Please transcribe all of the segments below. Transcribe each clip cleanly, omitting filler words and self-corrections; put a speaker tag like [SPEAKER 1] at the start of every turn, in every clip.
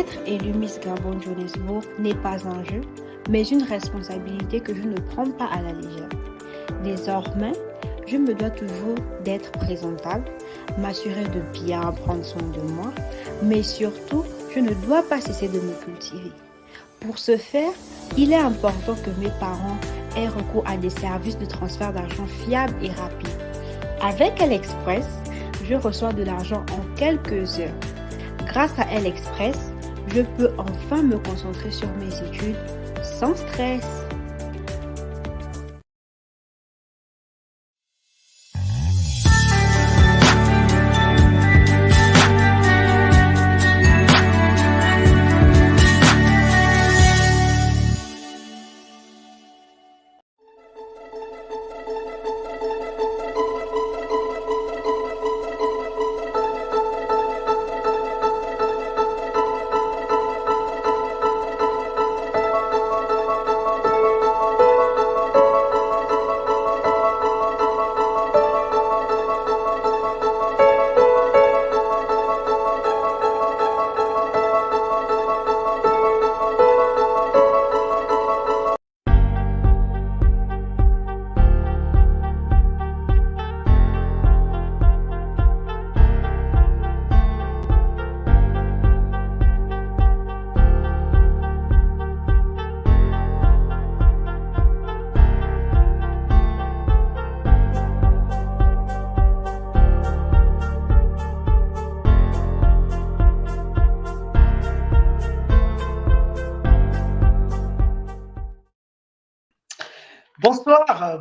[SPEAKER 1] Être élu Miss Gabon Johannesburg n'est pas un jeu, mais une responsabilité que je ne prends pas à la légère. Désormais, je me dois toujours d'être présentable, m'assurer de bien prendre soin de moi, mais surtout, je ne dois pas cesser de me cultiver. Pour ce faire, il est important que mes parents aient recours à des services de transfert d'argent fiables et rapides. Avec Express, je reçois de l'argent en quelques heures. Grâce à Express, je peux enfin me concentrer sur mes études sans stress.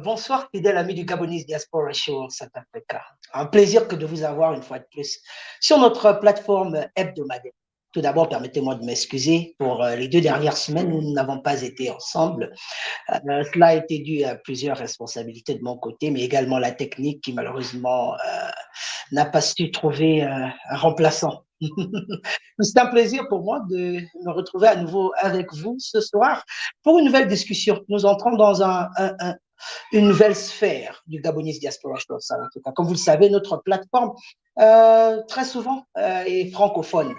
[SPEAKER 2] Bonsoir fidèle ami du Gabonese Diaspora Show South Africa. Un plaisir que de vous avoir une fois de plus sur notre plateforme hebdomadaire. Tout d'abord, permettez-moi de m'excuser pour les 2 dernières semaines où nous n'avons pas été ensemble. Cela a été dû à plusieurs responsabilités de mon côté, mais également la technique qui malheureusement n'a pas su trouver un remplaçant. C'est un plaisir pour moi de me retrouver à nouveau avec vous ce soir pour une nouvelle discussion. Nous entrons dans une nouvelle sphère du Gabonese Diaspora Show South Africa. Comme vous le savez, notre plateforme très souvent est francophone.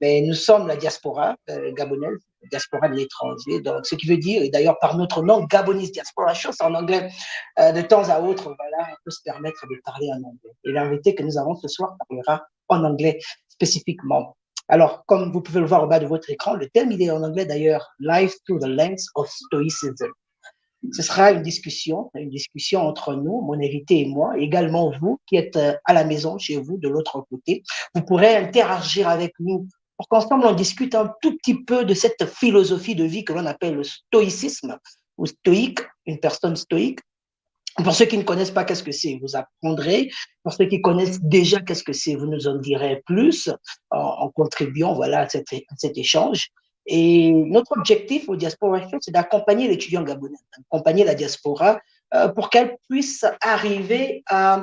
[SPEAKER 2] Mais nous sommes la diaspora gabonaise, la diaspora de l'étranger. Donc, ce qui veut dire, et d'ailleurs par notre nom, Gabonese Diaspora Show, c'est en anglais, de temps à autre, voilà, on peut se permettre de parler en anglais. Et l'invité que nous avons ce soir parlera en anglais spécifiquement. Alors, comme vous pouvez le voir au bas de votre écran, le thème, il est en anglais d'ailleurs, Life through the lens of Stoicism. Ce sera une discussion entre nous, mon invité et moi, également vous qui êtes à la maison, chez vous, de l'autre côté. Vous pourrez interagir avec nous pour qu'ensemble on discute un tout petit peu de cette philosophie de vie que l'on appelle le stoïcisme ou stoïque, une personne stoïque. Pour ceux qui ne connaissent pas qu'est-ce que c'est, vous apprendrez. Pour ceux qui connaissent déjà qu'est-ce que c'est, vous nous en direz plus en contribuant voilà, à cet échange. Et notre objectif au Diaspora Show, c'est d'accompagner l'étudiant gabonais, d'accompagner la diaspora pour qu'elle puisse arriver à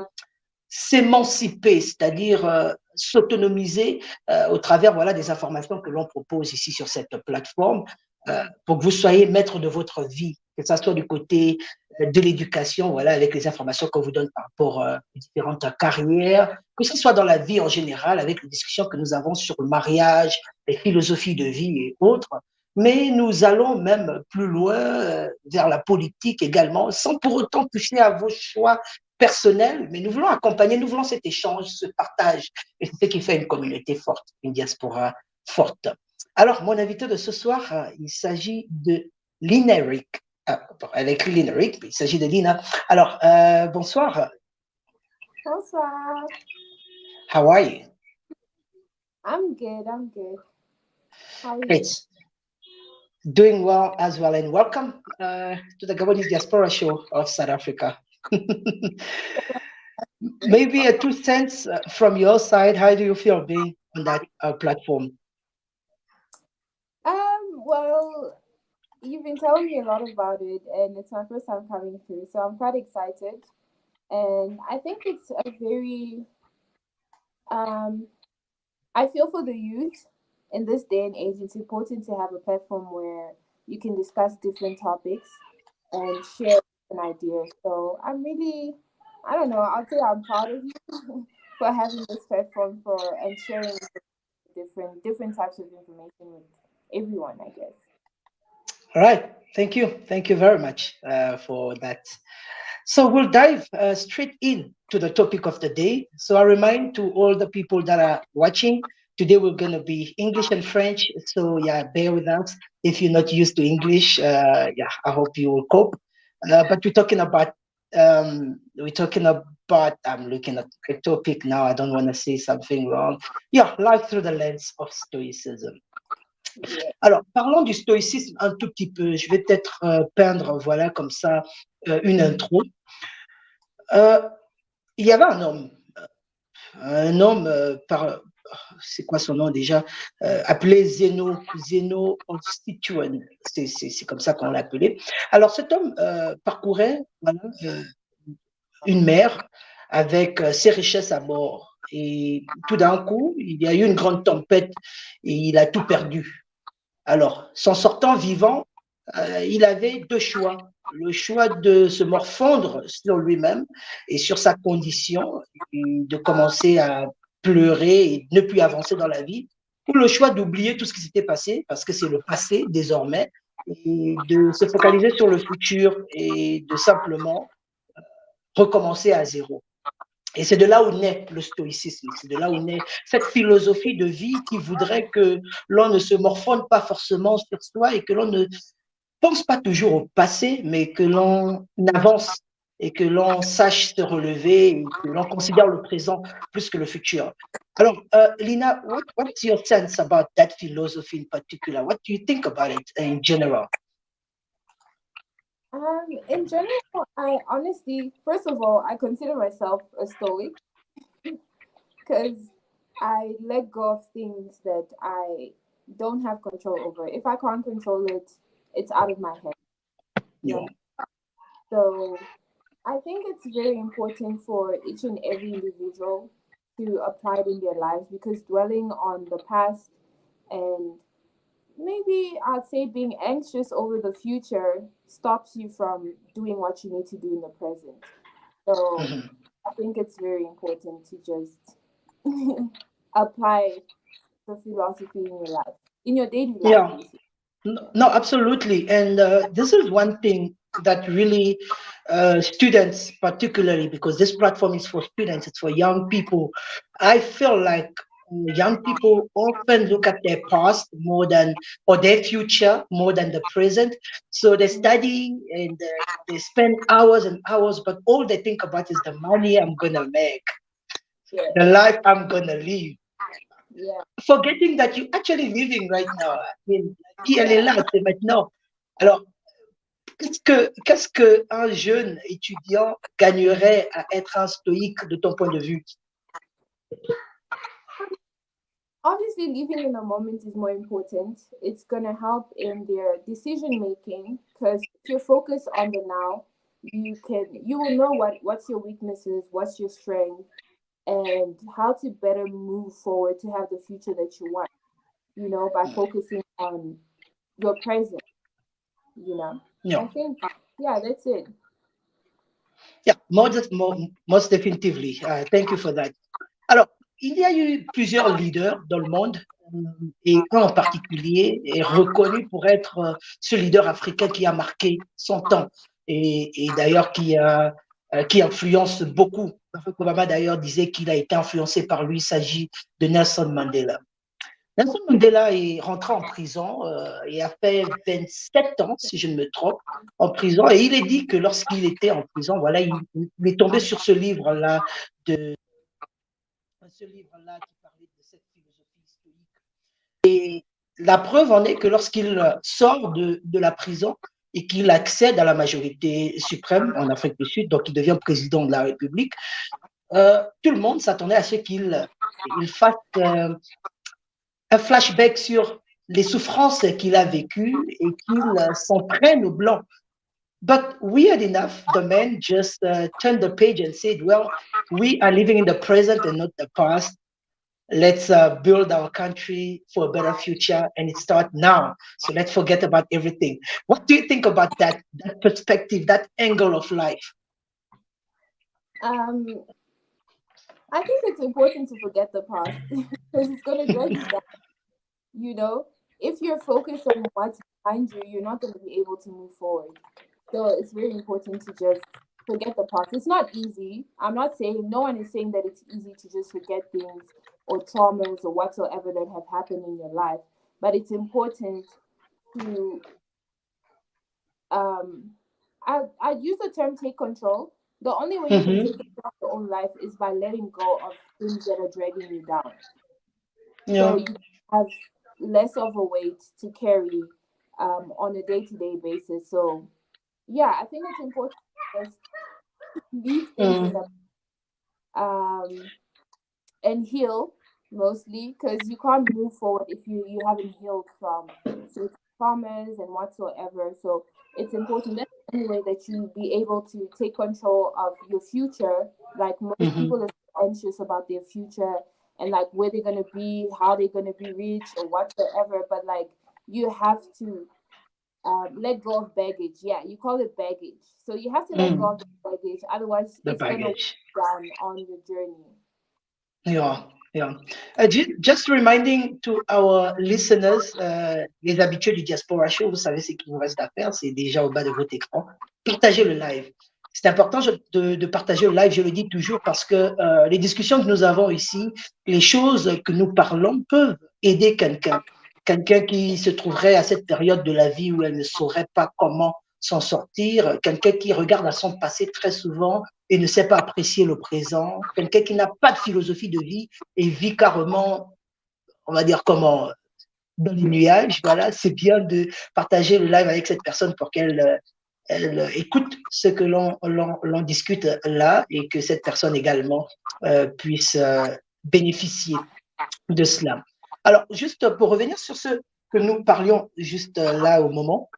[SPEAKER 2] s'émanciper, c'est-à-dire s'autonomiser au travers voilà, des informations que l'on propose ici sur cette plateforme pour que vous soyez maître de votre vie, que ce soit du côté de l'éducation, voilà, avec les informations qu'on vous donne par rapport aux différentes carrières, que ce soit dans la vie en général, avec les discussions que nous avons sur le mariage, les philosophies de vie et autres. Mais nous allons même plus loin vers la politique également, sans pour autant toucher à vos choix personnels, mais nous voulons accompagner, nous voulons cet échange, ce partage. Et c'est ce qui fait une communauté forte, une diaspora forte. Alors, mon invité de ce soir, il s'agit de Lina Eric. Elle écrit Lina Eric, mais il s'agit de Lina. Alors, bonsoir.
[SPEAKER 3] Bonsoir.
[SPEAKER 2] How are you?
[SPEAKER 3] I'm good. How are you?
[SPEAKER 2] Great. Doing well as well, and welcome to the Gabonese Diaspora Show of South Africa. Maybe a 2 cents from your side. How do you feel being on that platform?
[SPEAKER 3] Well, you've been telling me a lot about it, and it's my first time coming through, so I'm quite excited. And I think it's a very, I feel for the youth in this day and age, it's important to have a platform where you can discuss different topics and share an idea. So I'm really, I don't know, I'll say I'm proud of you for having this platform and sharing different types of information with everyone, I guess.
[SPEAKER 2] All right. Thank you. Thank you very much for that. So we'll dive straight in to the topic of the day. So I remind to all the people that are watching, today we're going to be English and French. So yeah, bear with us. If you're not used to English, yeah, I hope you will cope. But I'm looking at the topic now. I don't want to say something wrong. Yeah, life through the lens of Stoicism.
[SPEAKER 3] Yeah.
[SPEAKER 2] Alors, parlons du stoïcisme un tout petit peu. Je vais peut-être peindre, voilà, comme ça, une intro. Il y avait un homme c'est quoi son nom déjà, appelé Zeno Constituent, c'est comme ça qu'on l'appelait. Alors cet homme parcourait voilà, une mer avec ses richesses à bord. Et tout d'un coup, il y a eu une grande tempête et il a tout perdu. Alors, s'en sortant vivant, il avait deux choix. Le choix de se morfondre sur lui-même et sur sa condition, et de commencer à pleurer et ne plus avancer dans la vie, ou le choix d'oublier tout ce qui s'était passé, parce que c'est le passé désormais, et de se focaliser sur le futur et de simplement recommencer à zéro. Et c'est de là où naît le stoïcisme, c'est de là où naît cette philosophie de vie qui voudrait que l'on ne se morfonde pas forcément sur soi et que l'on ne pense pas toujours au passé, mais que l'on avance et que l'on sache se relever et que l'on considère le présent plus que le futur. Alors, Lina, what's your sense about that philosophy in particular? What do you think about it in general?
[SPEAKER 3] In general, I honestly, first of all, I consider myself a stoic because I let go of things that I don't have control over. If I can't control it, it's out of my head.
[SPEAKER 2] Yeah.
[SPEAKER 3] So I think it's very important for each and every individual to apply it in their lives, because dwelling on the past and maybe I'd say being anxious over the future stops you from doing what you need to do in the present. So I think it's very important to just apply the philosophy in your life, in your daily life.
[SPEAKER 2] Yeah. No, absolutely. And this is one thing that really students, particularly because this platform is for students, it's for young people. I feel like young people often look at their past more than, or their future more than the present. So they study and they spend hours and hours, but all they think about is the money I'm going to make, the life I'm going to live.
[SPEAKER 3] Yeah.
[SPEAKER 2] Forgetting that you're actually living right now. I mean, la vie, elle est là, c'est maintenant. Alors, qu'est-ce que un jeune étudiant gagnerait à être un stoïque de ton point de vue?
[SPEAKER 3] Obviously, living in the moment is more important. It's going to help in their decision making, because if you're focused on the now, you will know what's your weaknesses, what's your strength, and how to better move forward to have the future that you want, by focusing on your present,
[SPEAKER 2] Yeah.
[SPEAKER 3] I think, yeah, that's it.
[SPEAKER 2] Yeah, most definitely. Thank you for that. Alors, il y a eu plusieurs leaders dans le monde et un en particulier est reconnu pour être ce leader africain qui a marqué son temps et d'ailleurs qui influence beaucoup. Barack Obama d'ailleurs disait qu'il a été influencé par lui. Il s'agit de Nelson Mandela. Nelson Mandela est rentré en prison et a fait 27 ans, si je ne me trompe, en prison. Et il est dit que lorsqu'il était en prison, voilà, il est tombé sur ce livre-là qui parlait de cette philosophie stoïque. Et la preuve en est que lorsqu'il sort de la prison et qu'il accède à la majorité suprême en Afrique du Sud, donc il devient président de la République, tout le monde s'attendait à ce qu'il fasse un flashback sur les souffrances qu'il a vécues et qu'il s'en prenne aux Blancs. But weird enough, the man just turned the page and said, well, we are living in the present and not the past. Let's build our country for a better future, and it starts now. So let's forget about everything. What do you think about that perspective, that angle of life?
[SPEAKER 3] I think it's important to forget the past. because it's going to drag you down. You know, if you're focused on what's behind you, you're not going to be able to move forward. So it's very important to just forget the past. It's not easy. I'm not saying, no one is saying that it's easy to just forget things or traumas or whatsoever that have happened in your life. But it's important to, I use the term take control. The only way you can take control of your own life is by letting go of things that are dragging you down. So you have less of a weight to carry on a day-to-day basis. So yeah, I think it's important to just leave things in the and heal mostly, because you can't move forward if you haven't healed from certain traumas and whatsoever. So it's important that anyway that you be able to take control of your future. Like most people are anxious about their future and like where they're gonna be, how they're gonna be rich or whatsoever. But like you have to let go of baggage. Yeah, you call it baggage. So you have to let go of the baggage. Otherwise, it's gonna weigh down on your journey.
[SPEAKER 2] Yeah, yeah. Just reminding to our listeners, les habitués du Diaspora Show, vous savez ce qu'il nous reste à faire, c'est déjà au bas de votre écran. Partagez le live. C'est important de partager le live, je le dis toujours, parce que les discussions que nous avons ici, les choses que nous parlons peuvent aider quelqu'un. Quelqu'un qui se trouverait à cette période de la vie où elle ne saurait pas comment s'en sortir, quelqu'un qui regarde à son passé très souvent et ne sait pas apprécier le présent, quelqu'un qui n'a pas de philosophie de vie et vit carrément, on va dire comment, dans les nuages. Voilà, c'est bien de partager le live avec cette personne pour qu'elle écoute ce que l'on discute là et que cette personne également puisse bénéficier de cela. Alors, juste pour revenir sur ce que nous parlions juste là au moment,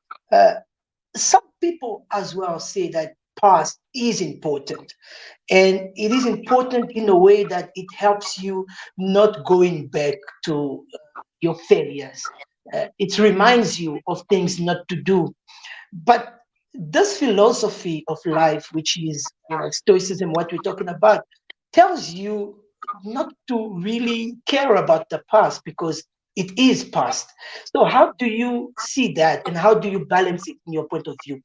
[SPEAKER 2] some people as well say that past is important, and it is important in a way that it helps you not going back to your failures. It reminds you of things not to do. But this philosophy of life, which is Stoicism, what we're talking about, tells you not to really care about the past because it is past. So how do you see that and how do you balance it in your point of view?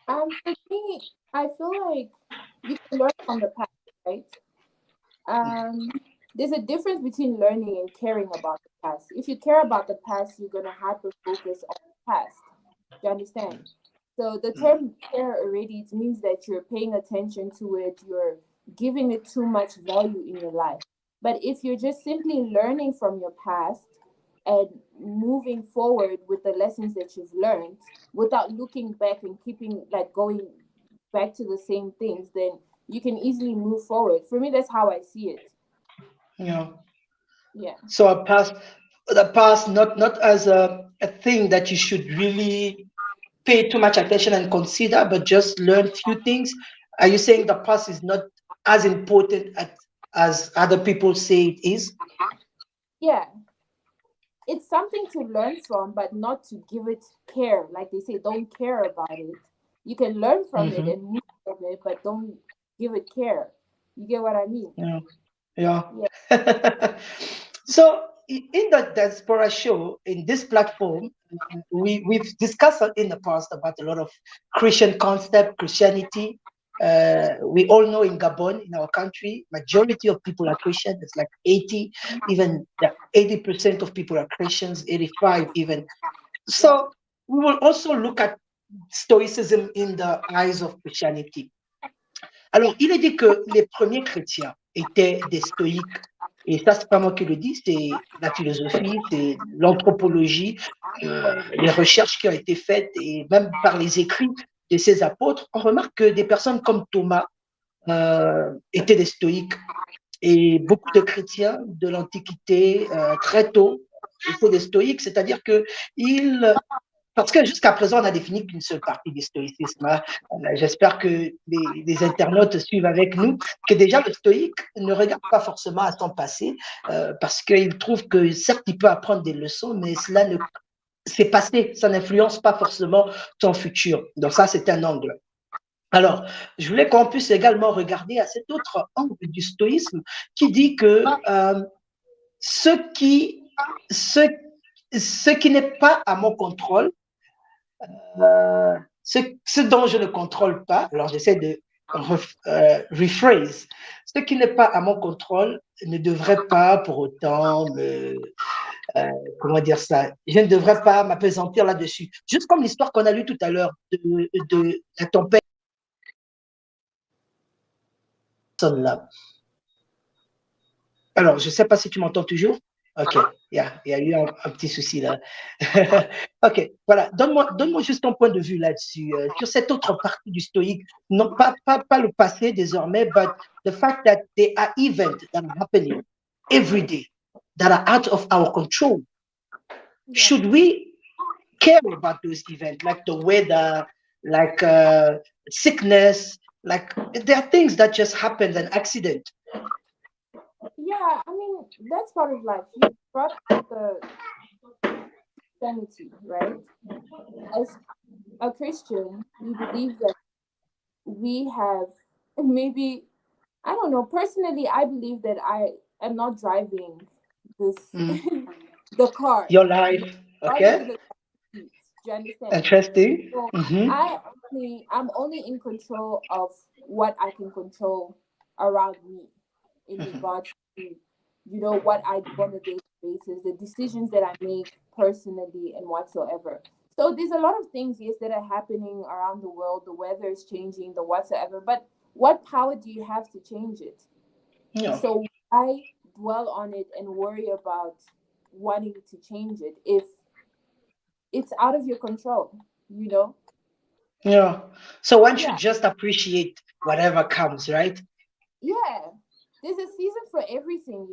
[SPEAKER 3] For me, I feel like you can learn from the past, right? There's a difference between learning and caring about the past. If you care about the past, you're gonna hyper focus on the past. Do you understand? So the term care already, it means that you're paying attention to it, you're giving it too much value in your life. But if you're just simply learning from your past and moving forward with the lessons that you've learned without looking back and keeping like going back to the same things, then you can easily move forward. For me, that's how I see it.
[SPEAKER 2] Yeah.
[SPEAKER 3] Yeah.
[SPEAKER 2] So the past not as a thing that you should really pay too much attention and consider, but just learn few things. Are you saying the past is not as important as other people say it is?
[SPEAKER 3] Yeah. It's something to learn from, but not to give it care. Like they say, don't care about it. You can learn from it and move from it, but don't give it care. You get what I mean?
[SPEAKER 2] Yeah. So in the Diaspora Show, in this platform, we've discussed in the past about a lot of Christian concept, Christianity. We all know in Gabon, in our country, majority of people are Christian. It's like 80, even 80% of people are Christians, 85 even. So we will also look at Stoicism in the eyes of Christianity. Alors, il est dit que les premiers chrétiens étaient des stoïques. Et ça, c'est pas moi qui le dis, c'est la philosophie, c'est l'anthropologie, les recherches qui ont été faites et même par les écrits de ces apôtres. On remarque que des personnes comme Thomas étaient des stoïques. Et beaucoup de chrétiens de l'Antiquité, très tôt, étaient des stoïques, c'est-à-dire qu'ils parce que jusqu'à présent, on n'a défini qu'une seule partie du stoïcisme. J'espère que les internautes suivent avec nous, que déjà le stoïque ne regarde pas forcément à son passé, parce qu'il trouve que certes, il peut apprendre des leçons, mais cela c'est passé, ça n'influence pas forcément son futur. Donc ça, c'est un angle. Alors, je voulais qu'on puisse également regarder à cet autre angle du stoïsme qui dit que ce qui, ce, ce qui n'est pas à mon contrôle, ce dont je ne contrôle pas, alors j'essaie de rephrase, ce qui n'est pas à mon contrôle ne devrait pas pour autant comment dire ça, je ne devrais pas m'apesantir là-dessus. Juste comme l'histoire qu'on a lue tout à l'heure de la tempête là. Alors, je ne sais pas si tu m'entends toujours. OK, il y a eu un petit souci là. OK, voilà. Donne-moi juste ton point de vue là-dessus, sur cette autre partie du stoïque. Non, pas le passé désormais, but the fact that there are events that are happening every day that are out of our control. Should we care about those events, like the weather, like sickness, like there are things that just happen, an accident?
[SPEAKER 3] Yeah, I mean, that's part of life. You brought up the Christianity, right? As a Christian, we believe that we have maybe, I don't know, personally, I believe that I am not driving this, the car.
[SPEAKER 2] Your life, okay?
[SPEAKER 3] Do you understand?
[SPEAKER 2] Interesting.
[SPEAKER 3] So I'm only in control of what I can control around me in regards to, what I do on a daily basis, the decisions that I make personally and whatsoever. So there's a lot of things, yes, that are happening around the world. The weather is changing, the whatsoever, but what power do you have to change it?
[SPEAKER 2] Yeah.
[SPEAKER 3] So I dwell on it and worry about wanting to change it if it's out of your control,
[SPEAKER 2] Yeah. So one should just appreciate whatever comes, right?
[SPEAKER 3] Yeah. There's a season for everything,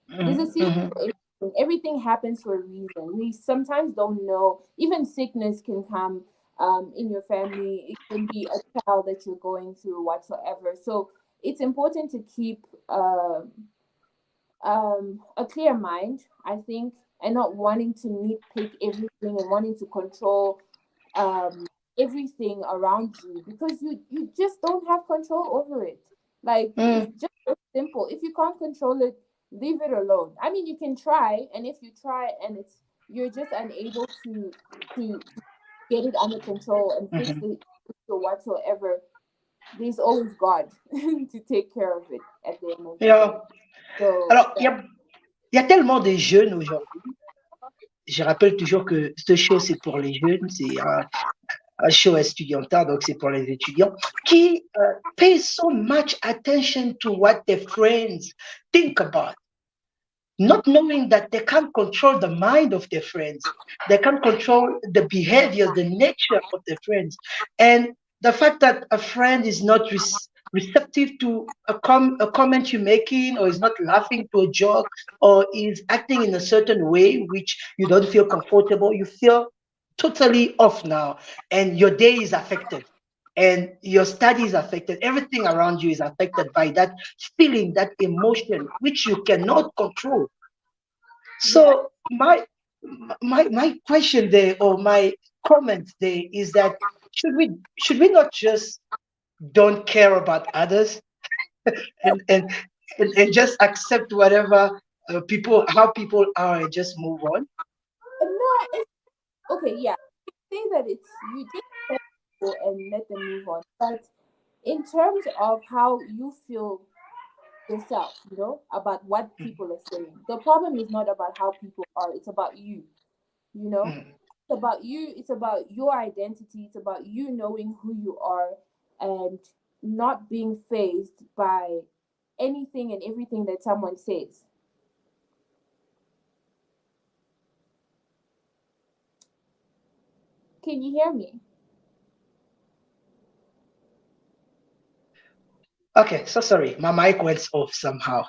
[SPEAKER 3] There's a season for everything. Everything happens for a reason. We sometimes don't know. Even sickness can come in your family. It can be a child that you're going through, whatsoever. So it's important to keep a clear mind, I think, and not wanting to nitpick everything and wanting to control everything around you, because you just don't have control over it. Like, it's just so simple. If you can't control it, leave it alone. I mean, you can try, and if you try and you're just unable to get it under control and fix it or whatsoever, there's always God to take care of it at the end of the day. So,
[SPEAKER 2] alors, il y a tellement de jeunes aujourd'hui. Je rappelle toujours que ce show, c'est pour les jeunes, c'est un show estudiantin, donc c'est pour les étudiants, qui pay so much attention to what their friends think about, not knowing that they can't control the mind of their friends. They can't control the behavior, the nature of their friends. And the fact that a friend is not receptive to a comment you're making, or is not laughing to a joke, or is acting in a certain way which you don't feel comfortable, you feel totally off now, and your day is affected, and your study is affected. Everything around you is affected by that feeling, that emotion, which you cannot control. So my question there, or my comment there, is that should we not just don't care about others and just accept whatever how people are, and just move on?
[SPEAKER 3] No, okay, yeah. Say that it's you just let people and let them move on. But in terms of how you feel yourself, about what people are saying, the problem is not about how people are, it's about you. It's about you, it's about your identity, it's about you knowing who you are and not being fazed by anything and everything that someone says. Can you hear me?
[SPEAKER 2] Okay, so sorry, my mic went off somehow.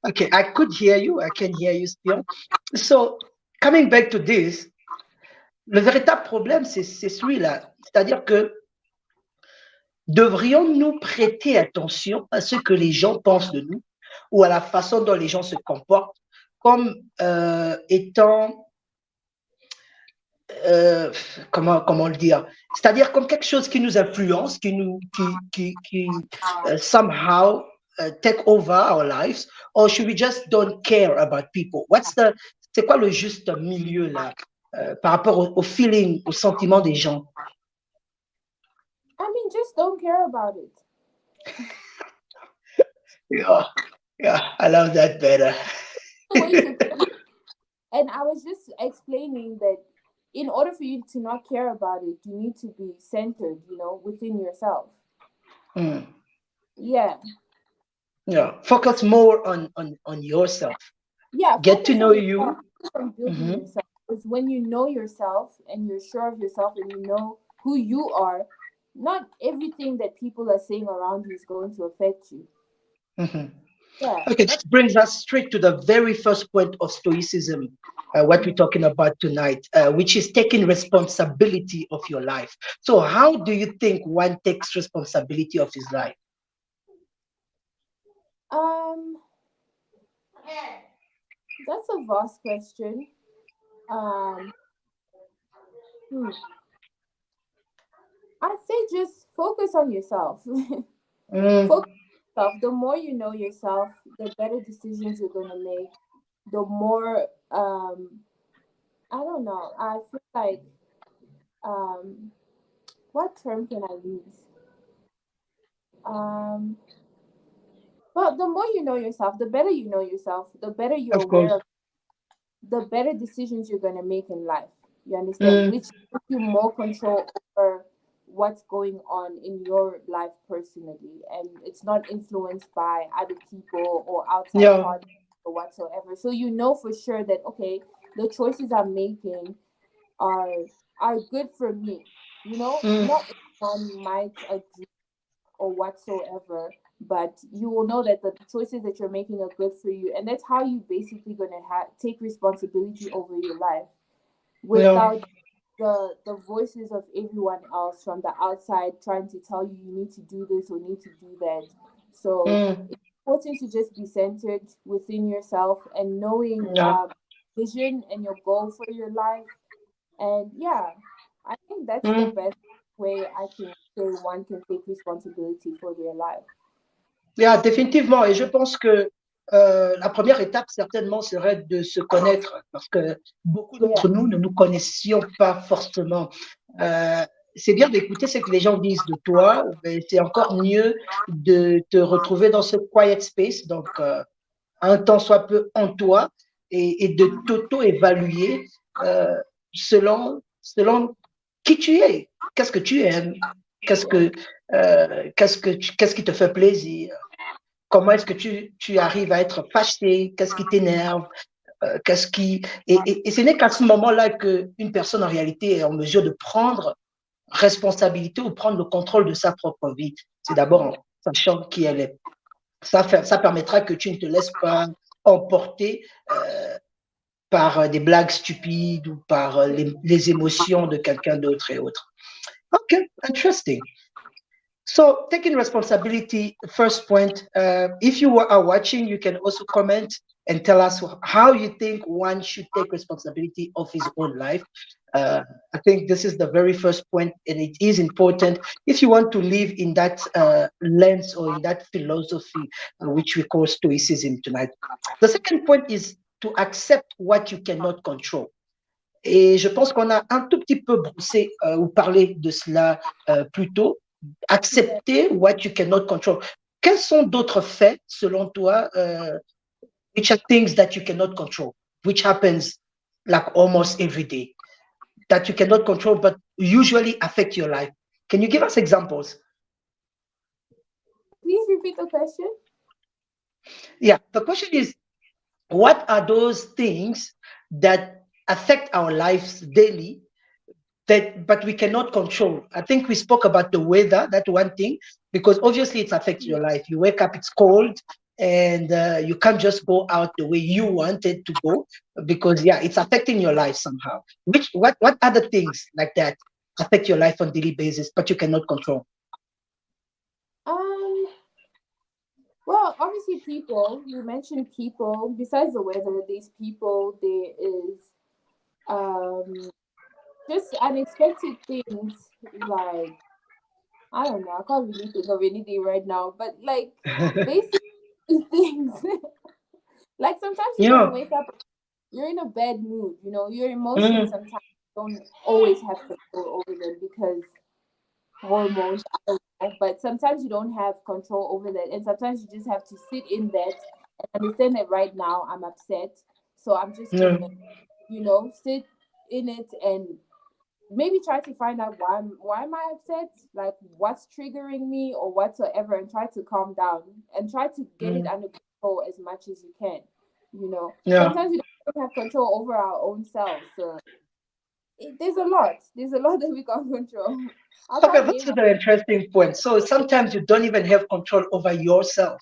[SPEAKER 2] Okay, I could hear you, I can hear you still. So, coming back to this, le véritable problème, c'est celui-là. C'est-à-dire que devrions-nous prêter attention à ce que les gens pensent de nous, ou à la façon dont les gens se comportent, comme étant, comment le dire, c'est-à-dire comme quelque chose qui nous influence, qui somehow take over our lives, or should we just don't care about people? C'est quoi le juste milieu là par rapport au feeling, au sentiment des gens?
[SPEAKER 3] I mean, just don't care about it.
[SPEAKER 2] Yeah, I love that better.
[SPEAKER 3] The way to put it. And I was just explaining that in order for you to not care about it, you need to be centered, within yourself.
[SPEAKER 2] Mm.
[SPEAKER 3] Yeah.
[SPEAKER 2] Yeah. Focus more on yourself.
[SPEAKER 3] Yeah.
[SPEAKER 2] Get to know
[SPEAKER 3] Focus
[SPEAKER 2] you.
[SPEAKER 3] on building yourself. Because when you know yourself and you're sure of yourself and you know who you are, not everything that people are saying around you is going to affect you.
[SPEAKER 2] Mm-hmm.
[SPEAKER 3] Yeah.
[SPEAKER 2] Okay, that brings us straight to the very first point of Stoicism, what we're talking about tonight, which is taking responsibility of your life. So, how do you think one takes responsibility of his life?
[SPEAKER 3] That's a vast question. I'd say just focus on yourself. Focus on yourself. The more you know yourself, the better decisions you're gonna make. The more I don't know. I feel like what term can I use? Well, the more you know yourself, the better you know yourself, the better you're
[SPEAKER 2] Of course.
[SPEAKER 3] aware of, the better decisions you're gonna make in life. You understand? Which gives you more control over what's going on in your life personally, and it's not influenced by other people or outside
[SPEAKER 2] Yeah.
[SPEAKER 3] parties or whatsoever. So you know for sure that okay, the choices I'm making are good for me. Not everyone might agree or whatsoever, but you will know that the choices that you're making are good for you, and that's how you basically gonna take responsibility over your life without the voices of everyone else from the outside trying to tell you need to do this or need to do that. So it's important to just be centered within yourself and knowing vision and your goal for your life. And yeah, I think that's the best way I can say one can take responsibility for their life.
[SPEAKER 2] Yeah, définitivement. Et je pense que la première étape, certainement, serait de se connaître, parce que beaucoup d'entre nous ne nous connaissions pas forcément. C'est bien d'écouter ce que les gens disent de toi, mais c'est encore mieux de te retrouver dans ce quiet space, donc un temps soit peu en toi, et de t'auto-évaluer selon qui tu es, qu'est-ce que tu aimes, qu'est-ce qui te fait plaisir. Comment est-ce que tu arrives à être fâché? Qu'est-ce qui t'énerve? Et ce n'est qu'à ce moment-là qu'une personne en réalité est en mesure de prendre responsabilité ou prendre le contrôle de sa propre vie. C'est d'abord en sachant qui elle est. Ça permettra que tu ne te laisses pas emporter par des blagues stupides ou par les émotions de quelqu'un d'autre et autres. Ok, interesting. So, taking responsibility, first point, if you are watching, you can also comment and tell us how you think one should take responsibility of his own life. I think this is the very first point, and it is important if you want to live in that lens or in that philosophy, which we call Stoicism tonight. The second point is to accept what you cannot control. Et je pense qu'on a un tout petit peu brossé ou parlé de cela plus tôt. Accepter what you cannot control. Quels sont d'autres faits, selon toi, which are things that you cannot control, which happens like almost every day, that you cannot control, but usually affect your life? Can you give us examples?
[SPEAKER 3] Please repeat the question.
[SPEAKER 2] Yeah, the question is, what are those things that affect our lives daily, but we cannot control? I think we spoke about the weather, that one thing, because obviously it affects your life. You wake up, it's cold, and you can't just go out the way you wanted to go because it's affecting your life somehow. What other things like that affect your life on a daily basis, but you cannot control?
[SPEAKER 3] Well, obviously people, you mentioned people, besides the weather, these people, there is just unexpected things like, I don't know, I can't really think of anything right now, but like basically things. Like sometimes you're
[SPEAKER 2] Yeah.
[SPEAKER 3] gonna wake up, you're in a bad mood. You know, your emotions
[SPEAKER 2] Mm,
[SPEAKER 3] sometimes don't always have control over them because hormones. I don't know, but sometimes you don't have control over that, and sometimes you just have to sit in that and understand that right now I'm upset, so I'm just
[SPEAKER 2] yeah.
[SPEAKER 3] gonna, sit in it and maybe try to find out why am I upset, like what's triggering me or whatsoever, and try to calm down and try to get it
[SPEAKER 2] Mm,
[SPEAKER 3] under control as much as you can.
[SPEAKER 2] yeah.
[SPEAKER 3] Sometimes we don't have control over our own selves. So there's a lot that we can't control. I
[SPEAKER 2] Okay,
[SPEAKER 3] can't
[SPEAKER 2] that's
[SPEAKER 3] name
[SPEAKER 2] a
[SPEAKER 3] one.
[SPEAKER 2] very interesting point. So sometimes you don't even have control over yourself.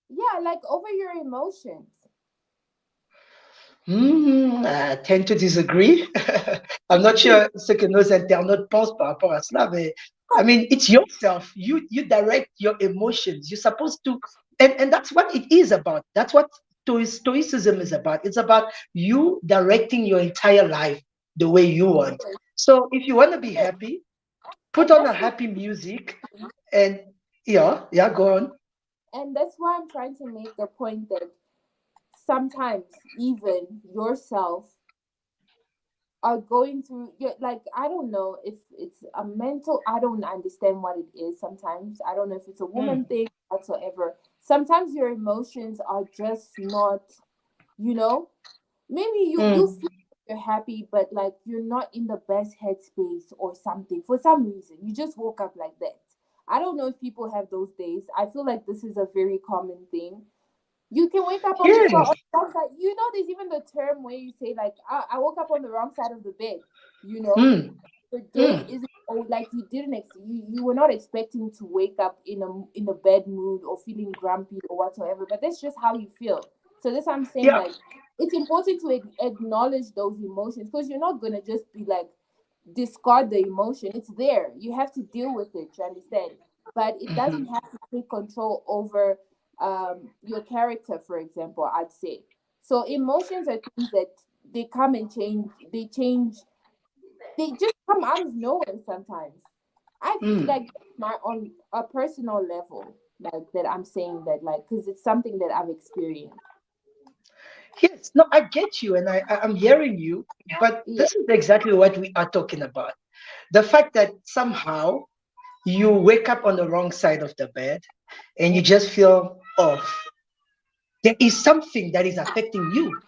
[SPEAKER 3] Yeah, like over your emotions.
[SPEAKER 2] I tend to disagree. I'm not sure ce que nos internautes pensent par rapport à cela, mais I mean, it's yourself. You direct your emotions. You're supposed to, and that's what it is about. That's what Stoicism is about. It's about you directing your entire life the way you want. So if you want to be happy, put
[SPEAKER 3] And
[SPEAKER 2] on a
[SPEAKER 3] that's the
[SPEAKER 2] happy music, and yeah, go on.
[SPEAKER 3] and that's why I'm trying to make the point that sometimes even yourself are going through like, I don't know if it's a mental, I don't understand what it is. Sometimes I don't know if it's a woman
[SPEAKER 2] Mm,
[SPEAKER 3] thing whatsoever. Sometimes your emotions are just not, you know maybe you
[SPEAKER 2] mm.
[SPEAKER 3] feel you're happy, but like you're not in the best headspace or something for some reason. You just woke up like that. I don't know if people have those days. I feel like this is a very common thing. You can wake up on the
[SPEAKER 2] Yes.
[SPEAKER 3] wrong side. There's even the term where you say like, I woke up on the wrong side of the bed. You know,
[SPEAKER 2] Mm,
[SPEAKER 3] the day
[SPEAKER 2] mm.
[SPEAKER 3] isn't, oh, like you didn't you were not expecting to wake up in a bad mood or feeling grumpy or whatsoever, but that's just how you feel. So that's what I'm saying,
[SPEAKER 2] Yeah.
[SPEAKER 3] like it's important to acknowledge those emotions, because you're not gonna just be like discard the emotion. It's there, you have to deal with it, you understand? But it doesn't
[SPEAKER 2] Mhm.
[SPEAKER 3] have to take control over your character, for example, I'd say. So emotions are things that they come and change, they just come out of nowhere sometimes. I feel
[SPEAKER 2] Mm.
[SPEAKER 3] like my on a personal level, like that I'm saying that, like, because it's something that I've experienced.
[SPEAKER 2] Yes, no, I get you, and I'm hearing you, but
[SPEAKER 3] Yeah.
[SPEAKER 2] this is exactly what we are talking about. The fact that somehow you wake up on the wrong side of the bed and you just feel off. There is something that is affecting you.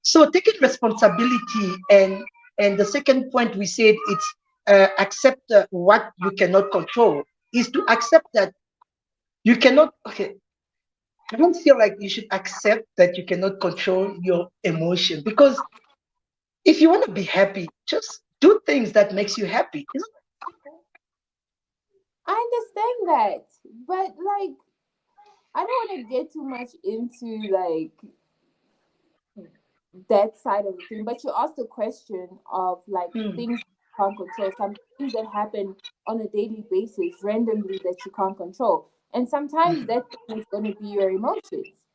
[SPEAKER 2] So taking responsibility, and the second point we said, it's accept what you cannot control, is to accept that you cannot. Okay, I don't feel like you should accept that you cannot control your emotion, because if you want to be happy, just do things that makes you happy.
[SPEAKER 3] I understand that, but like I don't want to get too much into like that side of the thing. But you asked the question of like
[SPEAKER 2] Mm,
[SPEAKER 3] things you can't control, some things that happen on a daily basis randomly that you can't control, and sometimes
[SPEAKER 2] mhm.
[SPEAKER 3] that thing is going to be your emotions.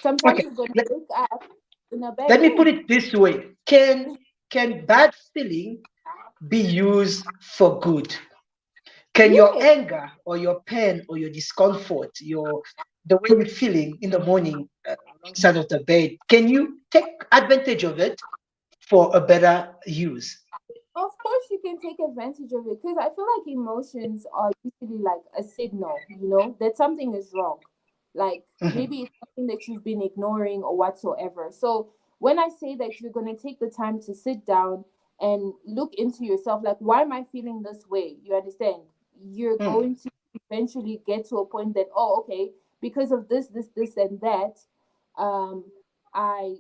[SPEAKER 3] Sometimes
[SPEAKER 2] Okay,
[SPEAKER 3] you're going to
[SPEAKER 2] let,
[SPEAKER 3] wake up in a bad
[SPEAKER 2] let me put
[SPEAKER 3] mood.
[SPEAKER 2] it this way. Can bad feeling be used for good? Can your
[SPEAKER 3] Yeah,
[SPEAKER 2] anger or your pain or your discomfort, the way you're feeling in the morning alongside of the bed, can you take advantage of it for a better use?
[SPEAKER 3] of course you can take advantage of it, because I feel like emotions are usually like a signal, that something is wrong. Like
[SPEAKER 2] Mhm.
[SPEAKER 3] maybe it's something that you've been ignoring or whatsoever. So when I say that you're going to take the time to sit down and look into yourself, like, why am I feeling this way? You understand? You're
[SPEAKER 2] Mm.
[SPEAKER 3] going to eventually get to a point that, oh, okay, because of this, and that, um, I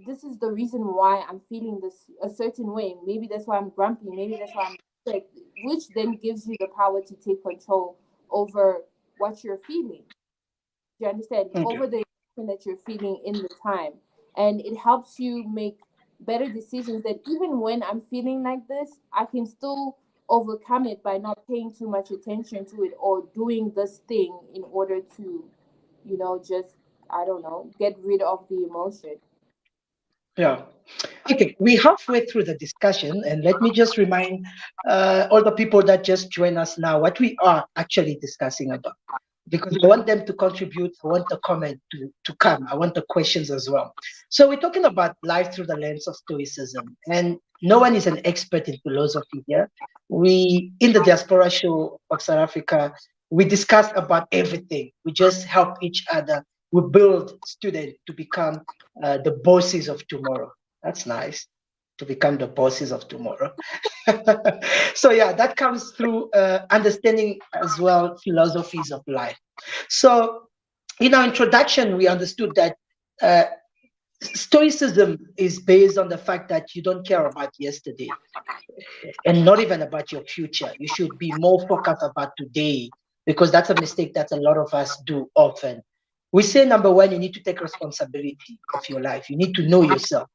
[SPEAKER 3] this is the reason why I'm feeling this a certain way. Maybe that's why I'm grumpy. Maybe that's why I'm sick, which then gives you the power to take control over what you're feeling. Do you understand?
[SPEAKER 2] Okay.
[SPEAKER 3] Over the emotion that you're feeling in the time. And it helps you make better decisions, that even when I'm feeling like this, I can still overcome it by not paying too much attention to it or doing this thing in order to, just, I don't know, get rid of the emotion.
[SPEAKER 2] Yeah. Okay, we're halfway through the discussion, and let me just remind all the people that just join us now what we are actually discussing about. because I want them to contribute. I want the comment to come. I want the questions as well. So we're talking about life through the lens of Stoicism, and no one is an expert in philosophy here. We, in the Diaspora Show of South Africa, we discuss about everything. We just help each other. We build students to become the bosses of tomorrow. That's nice, to become the bosses of tomorrow. So yeah, that comes through understanding as well philosophies of life. So in our introduction, we understood that uh, Stoicism is based on the fact that you don't care about yesterday and not even about your future. You should be more focused about today, because that's a mistake that a lot of us do often. We say, number one, you need to take responsibility of your life. You need to know yourself.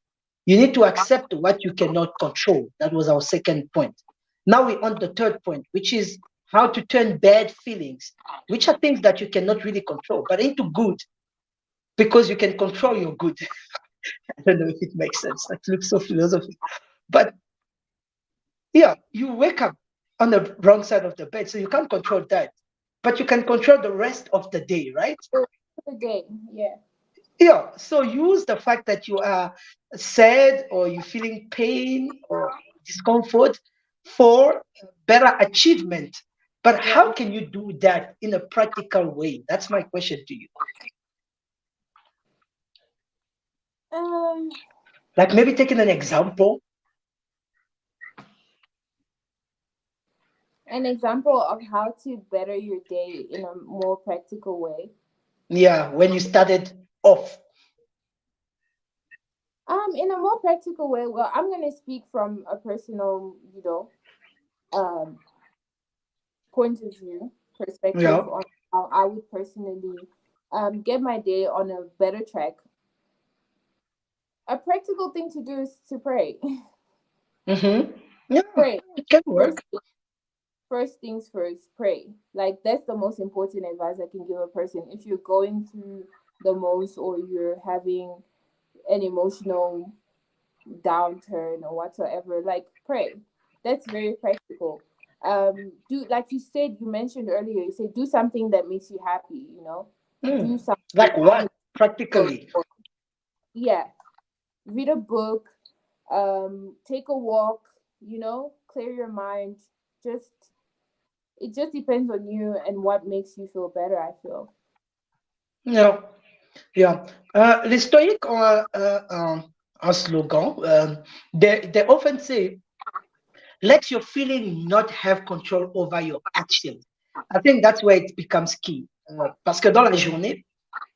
[SPEAKER 2] You need to accept what you cannot control. That was our second point. Now we're on the third point, which is how to turn bad feelings, which are things that you cannot really control, but into good, because you can control your good. I don't know if it makes sense. That looks so philosophical. But yeah, you wake up on the wrong side of the bed, so you can't control that. But you can control the rest of the day, right?
[SPEAKER 3] The day, yeah.
[SPEAKER 2] Yeah, so use the fact that you are sad or you're feeling pain or discomfort for better achievement. But how can you do that in a practical way? That's my question to you. Like maybe taking an example.
[SPEAKER 3] An example of how to better your day in a more practical way.
[SPEAKER 2] Yeah, when you started off.
[SPEAKER 3] In a more practical way, well, I'm gonna speak from a personal, point of view, perspective
[SPEAKER 2] Yeah.
[SPEAKER 3] on how I would personally get my day on a better track. A practical thing to do is to pray.
[SPEAKER 2] Mm-hmm. Yeah,
[SPEAKER 3] Pray.
[SPEAKER 2] it can work.
[SPEAKER 3] First things first, pray. Like, that's the most important advice I can give a person. If you're going through the most, or you're having an emotional downturn or whatsoever, like, pray. That's very practical. Do, like you said, you mentioned earlier, you said do something that makes you happy, do something.
[SPEAKER 2] Like what? Practically.
[SPEAKER 3] Yeah, read a book, take a walk, clear your mind. Just It just depends on you and what makes you feel better, I feel.
[SPEAKER 2] Yeah. Yeah. Les stoïques ont un slogan. They often say, let your feeling not have control over your action. I think that's where it becomes key. Parce que dans la journée,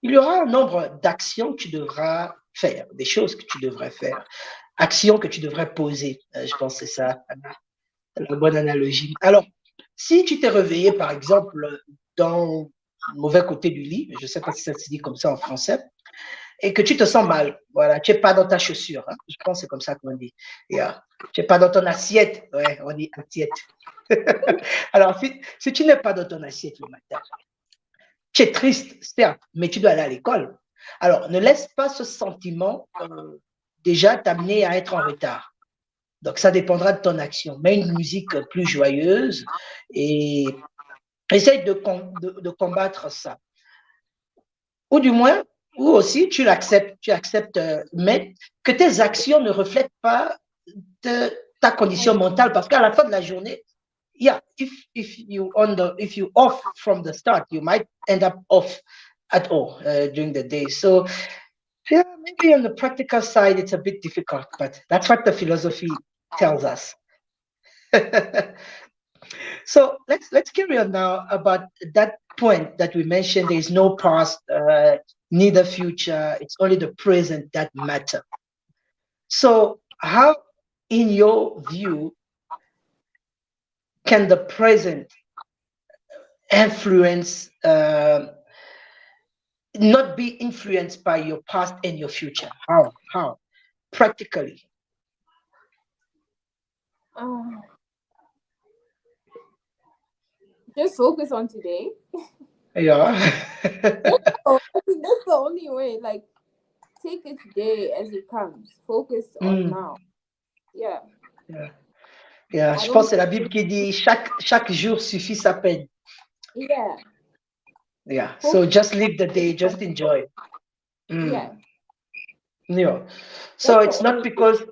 [SPEAKER 2] il y aura un nombre d'actions que tu devras faire, des choses que tu devrais faire, actions que tu devrais poser. Je pense que c'est ça la bonne analogie. Alors, si tu t'es réveillé, par exemple, dans le mauvais côté du lit, je ne sais pas si ça se dit comme ça en français, et que tu te sens mal, voilà, tu n'es pas dans ta chaussure, hein, je pense que c'est comme ça qu'on dit. Yeah. Tu n'es pas dans ton assiette, ouais, on dit assiette. Alors, si tu n'es pas dans ton assiette le matin, tu es triste, certes, mais tu dois aller à l'école. Alors, ne laisse pas ce sentiment déjà t'amener à être en retard. Donc, ça dépendra de ton action. Mets une musique plus joyeuse et essaye de combattre ça. Ou du moins, ou aussi, tu acceptes, mais que tes actions ne reflètent pas ta condition mentale, parce qu'à la fin de la journée, yeah, if you off from the start, you might end up off at all during the day. So yeah, maybe on the practical side, it's a bit difficult, but that's what the philosophy tells us. So let's carry on now about that point that we mentioned. There is no past, neither future. It's only the present that matter. So how, in your view, can the present influence, not be influenced by your past and your future? How? Practically.
[SPEAKER 3] Just focus on today.
[SPEAKER 2] Yeah.
[SPEAKER 3] That's the only way. Like, take it today as it comes. Focus on now. Yeah.
[SPEAKER 2] Yeah. Je pense que c'est la Bible qui dit chaque jour suffit sa peine.
[SPEAKER 3] Yeah.
[SPEAKER 2] Yeah. So
[SPEAKER 3] Focus
[SPEAKER 2] just live the
[SPEAKER 3] on
[SPEAKER 2] day, just enjoy.
[SPEAKER 3] yeah,
[SPEAKER 2] Mm. Yeah. So
[SPEAKER 3] that's the
[SPEAKER 2] it's not
[SPEAKER 3] only thing.
[SPEAKER 2] because,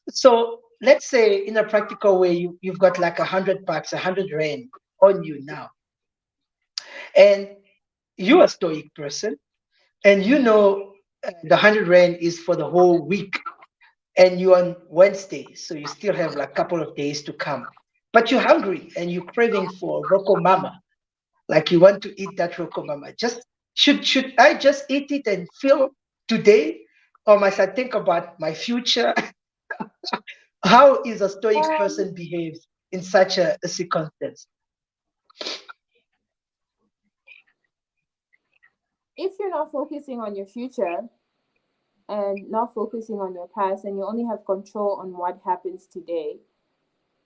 [SPEAKER 2] so let's say in a practical way, you've got like 100 bucks, 100 rand on you now. And you're a stoic person, and you know the 100 rand is for the whole week, and you're on Wednesday, so you still have like a couple of days to come. But you're hungry and you're craving for Rocco Mama, like you want to eat that Rocco Mama. Just should I just eat it and feel today, or must I think about my future? How is a stoic
[SPEAKER 3] Um,
[SPEAKER 2] person behaves in such a circumstance?
[SPEAKER 3] if you're not focusing on your future and not focusing on your past, and you only have control on what happens today,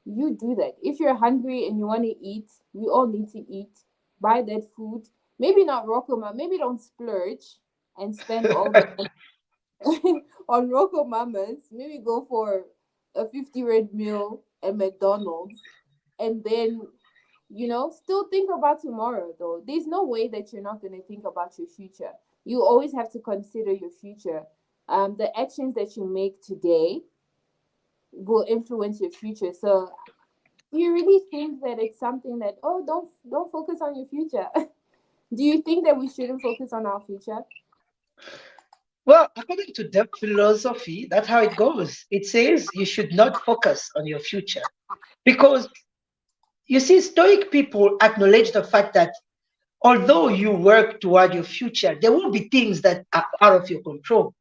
[SPEAKER 3] you do that. If you're hungry and you want to eat, we all need to eat. Buy that food. Maybe not Rokuma. Maybe don't splurge and spend all the money on Rocco Mamas. Maybe go for a 50 red meal at McDonald's, and then still think about tomorrow. Though there's no way that you're not going to think about your future. You always have to consider your future. The actions that you make today will influence your future. So you really think that it's something that, oh, don't focus on your future? Do you think that we shouldn't focus on our future?
[SPEAKER 2] Well, according to the philosophy, that's how it goes. It says you should not focus on your future because you see, Stoic people acknowledge the fact that although you work toward your future, there will be things that are out of your control.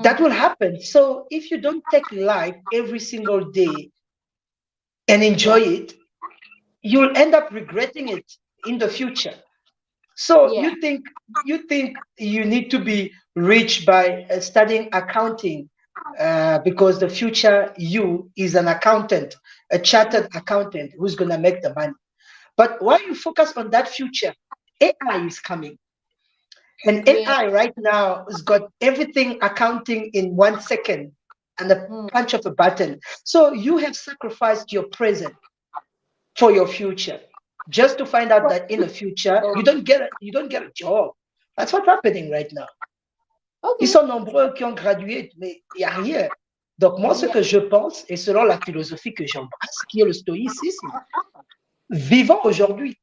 [SPEAKER 2] That
[SPEAKER 3] Mm,
[SPEAKER 2] will happen. So if you don't take life every single day and enjoy
[SPEAKER 3] yeah,
[SPEAKER 2] it, you'll end up regretting it in the future. So
[SPEAKER 3] yeah,
[SPEAKER 2] you think you need to be rich by studying accounting because the future you is an accountant, a chartered accountant who's gonna make the money. But while you focus on that future, AI is coming. And
[SPEAKER 3] yeah.
[SPEAKER 2] AI right now has got everything accounting in 1 second and a
[SPEAKER 3] Mm.
[SPEAKER 2] punch of a button. So you have sacrificed your present for your future just to find out
[SPEAKER 3] What?
[SPEAKER 2] that in the future
[SPEAKER 3] Oh,
[SPEAKER 2] you don't get a job. That's what's happening right now. Ils
[SPEAKER 3] okay.
[SPEAKER 2] sont nombreux qui ont gradué, mais il n'y a rien. Donc moi, ce
[SPEAKER 3] Yeah.
[SPEAKER 2] que je pense, et selon la philosophie que j'embrasse, qui est le stoïcisme, vivons aujourd'hui.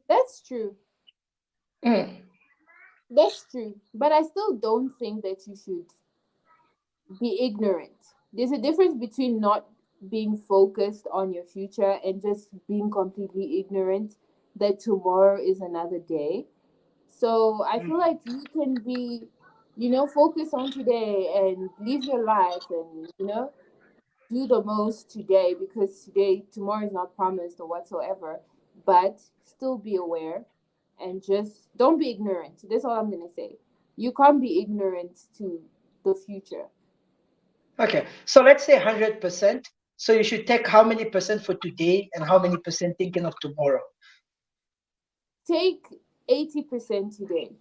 [SPEAKER 3] That's true.
[SPEAKER 2] Mm.
[SPEAKER 3] That's true. But I still don't think that you should be ignorant. There's a difference between not being focused on your future and just being completely ignorant that tomorrow is another day. So I feel like you can be, focus on today and live your life and, do the most today, because tomorrow is not promised or whatsoever. But still be aware and just don't be ignorant. That's all I'm going to say. You can't be ignorant to the future.
[SPEAKER 2] Okay, so let's say 100%. So you should take how many percent for today and how many percent thinking of tomorrow?
[SPEAKER 3] Take 80% today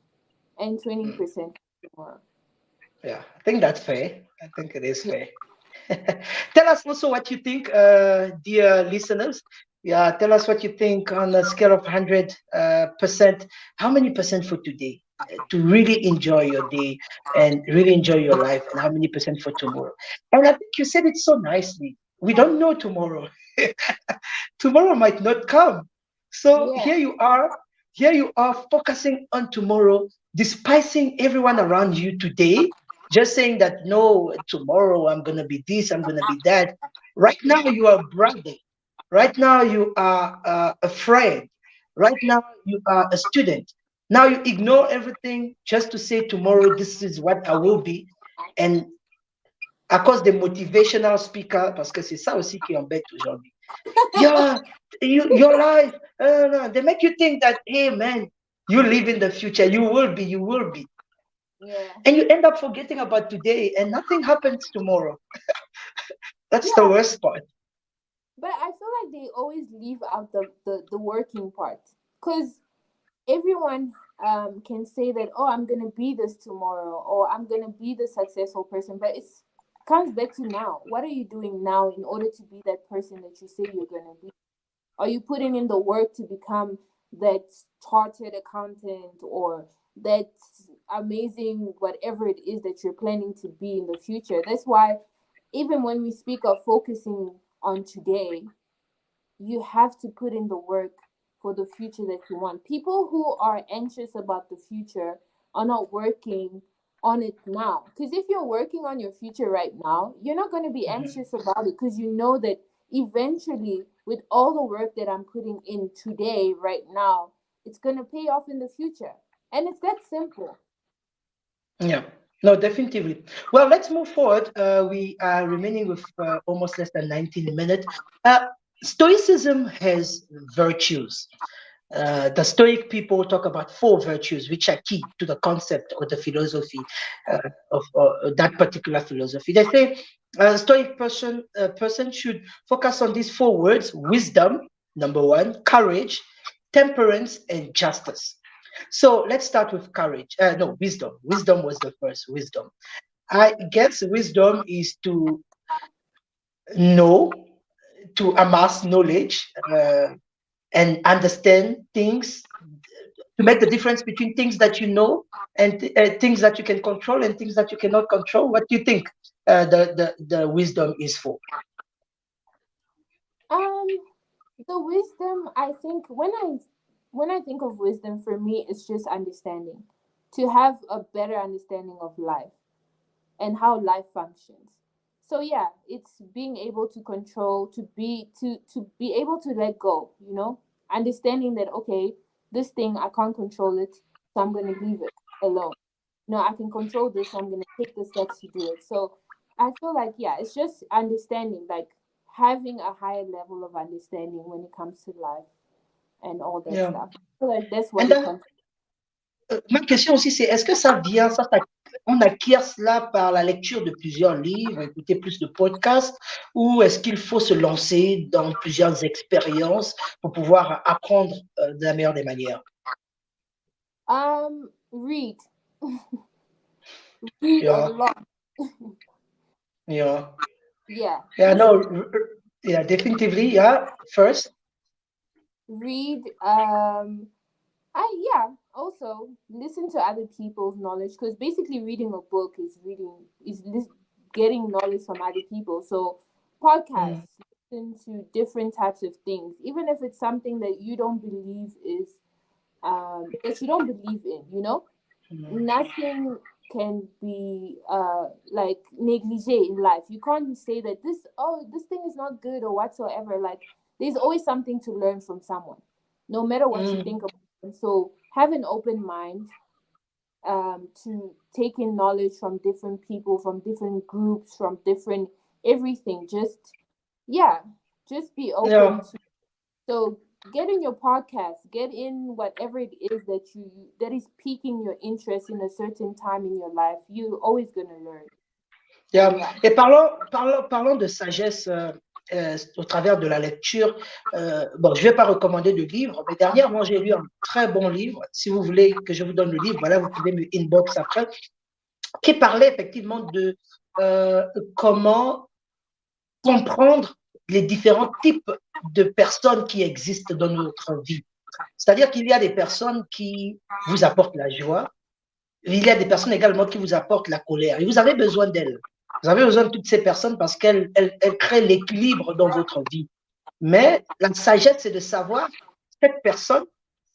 [SPEAKER 3] and 20% tomorrow.
[SPEAKER 2] Yeah, I think that's fair. I think it is fair. Tell us also what you think, dear listeners. Yeah, tell us what you think on a scale of 100%. How many percent for today to really enjoy your day and really enjoy your life, and how many percent for tomorrow? And I think you said it so nicely. We don't know tomorrow. Tomorrow might not come. So
[SPEAKER 3] Yeah.
[SPEAKER 2] here you are focusing on tomorrow, despising everyone around you today, just saying that no, tomorrow I'm gonna be this, I'm gonna be that. Right now you are bragging. Right now you are a friend. Right now you are a student. Now you ignore everything just to say tomorrow this is what I will be. And à cause des motivational speakers, parce que c'est ça aussi qui embête aujourd'hui. Yeah, your life, no, they make you think that, hey man, you live in the future, you will be.
[SPEAKER 3] Yeah.
[SPEAKER 2] And you end up forgetting about today and nothing happens tomorrow. That's the
[SPEAKER 3] Yeah.
[SPEAKER 2] worst part.
[SPEAKER 3] But I feel like they always leave out the working part. Because everyone can say that, oh, I'm going to be this tomorrow, or I'm going to be the successful person. But it's comes back to now. What are you doing now in order to be that person that you say you're going to be? Are you putting in the work to become that chartered accountant or that amazing whatever it is that you're planning to be in the future? That's why even when we speak of focusing on today, you have to put in the work for the future that you want. People who are anxious about the future are not working on it now. Because if you're working on your future right now, you're not going to be anxious about it because you know that eventually, with all the work that I'm putting in today, right now, it's going to pay off in the future. And it's that simple.
[SPEAKER 2] Yeah, no, definitely. Well, let's move forward. We are remaining with almost less than 19 minutes. Stoicism has virtues. The Stoic people talk about 4 virtues, which are key to the concept or the philosophy of that particular philosophy. They say a Stoic person should focus on these 4 words: wisdom, number 1, courage, temperance, and justice. So let's start with courage. No, wisdom. Wisdom was the first. Wisdom. I guess wisdom is to know, to amass knowledge, and understand things, to make the difference between things that you know and things that you can control and things that you cannot control. What do you think the wisdom is for?
[SPEAKER 3] The wisdom, I think, when I think of wisdom, for me, it's just understanding, to have a better understanding of life and how life functions. So yeah, it's being able to control, to be able to let go, understanding that, okay, this thing I can't control it, so I'm going to leave it alone. No, I can control this, so I'm going to take the steps to do it. So I feel like, yeah, it's just understanding, like having a higher level of understanding when it comes to life and all that
[SPEAKER 2] Yeah.
[SPEAKER 3] stuff. I feel like that's what
[SPEAKER 2] And
[SPEAKER 3] it comes to.
[SPEAKER 2] ma question aussi, c'est est-ce que ça vient, on acquiert cela par la lecture de plusieurs livres, écouter plus de podcasts, ou est-ce qu'il faut se lancer dans plusieurs expériences pour pouvoir apprendre de la meilleure des manières?
[SPEAKER 3] Read. Read a
[SPEAKER 2] Yeah,
[SPEAKER 3] lot.
[SPEAKER 2] yeah,
[SPEAKER 3] Yeah.
[SPEAKER 2] yeah,
[SPEAKER 3] Just
[SPEAKER 2] no, yeah, definitely, yeah. First,
[SPEAKER 3] read. Also listen to other people's knowledge, because basically reading a book is getting knowledge from other people. So podcasts, listen to different types of things, even if it's something that you don't believe is that you don't believe in. Nothing can be like negligee in life. You can't say that this thing is not good or whatsoever. Like, there's always something to learn from someone, no matter what you think about it. And so have an open mind to take in knowledge from different people, from different groups, from different everything. Just be open
[SPEAKER 2] yeah.
[SPEAKER 3] to. So get in your podcast, get in whatever it is that is piquing your interest in a certain time in your life. You're always gonna learn.
[SPEAKER 2] Yeah.
[SPEAKER 3] So, yeah.
[SPEAKER 2] Et parlons de sagesse au travers de la lecture. Bon, je ne vais pas recommander de livre, mais dernièrement, j'ai lu un très bon livre. Si vous voulez que je vous donne le livre, voilà, vous pouvez me inbox après, qui parlait effectivement de comment comprendre les différents types de personnes qui existent dans notre vie. C'est-à-dire qu'il y a des personnes qui vous apportent la joie, il y a des personnes également qui vous apportent la colère, et vous avez besoin d'elles. Vous avez besoin de toutes ces personnes parce qu'elles créent l'équilibre dans votre vie. Mais la sagesse, c'est de savoir, cette personne,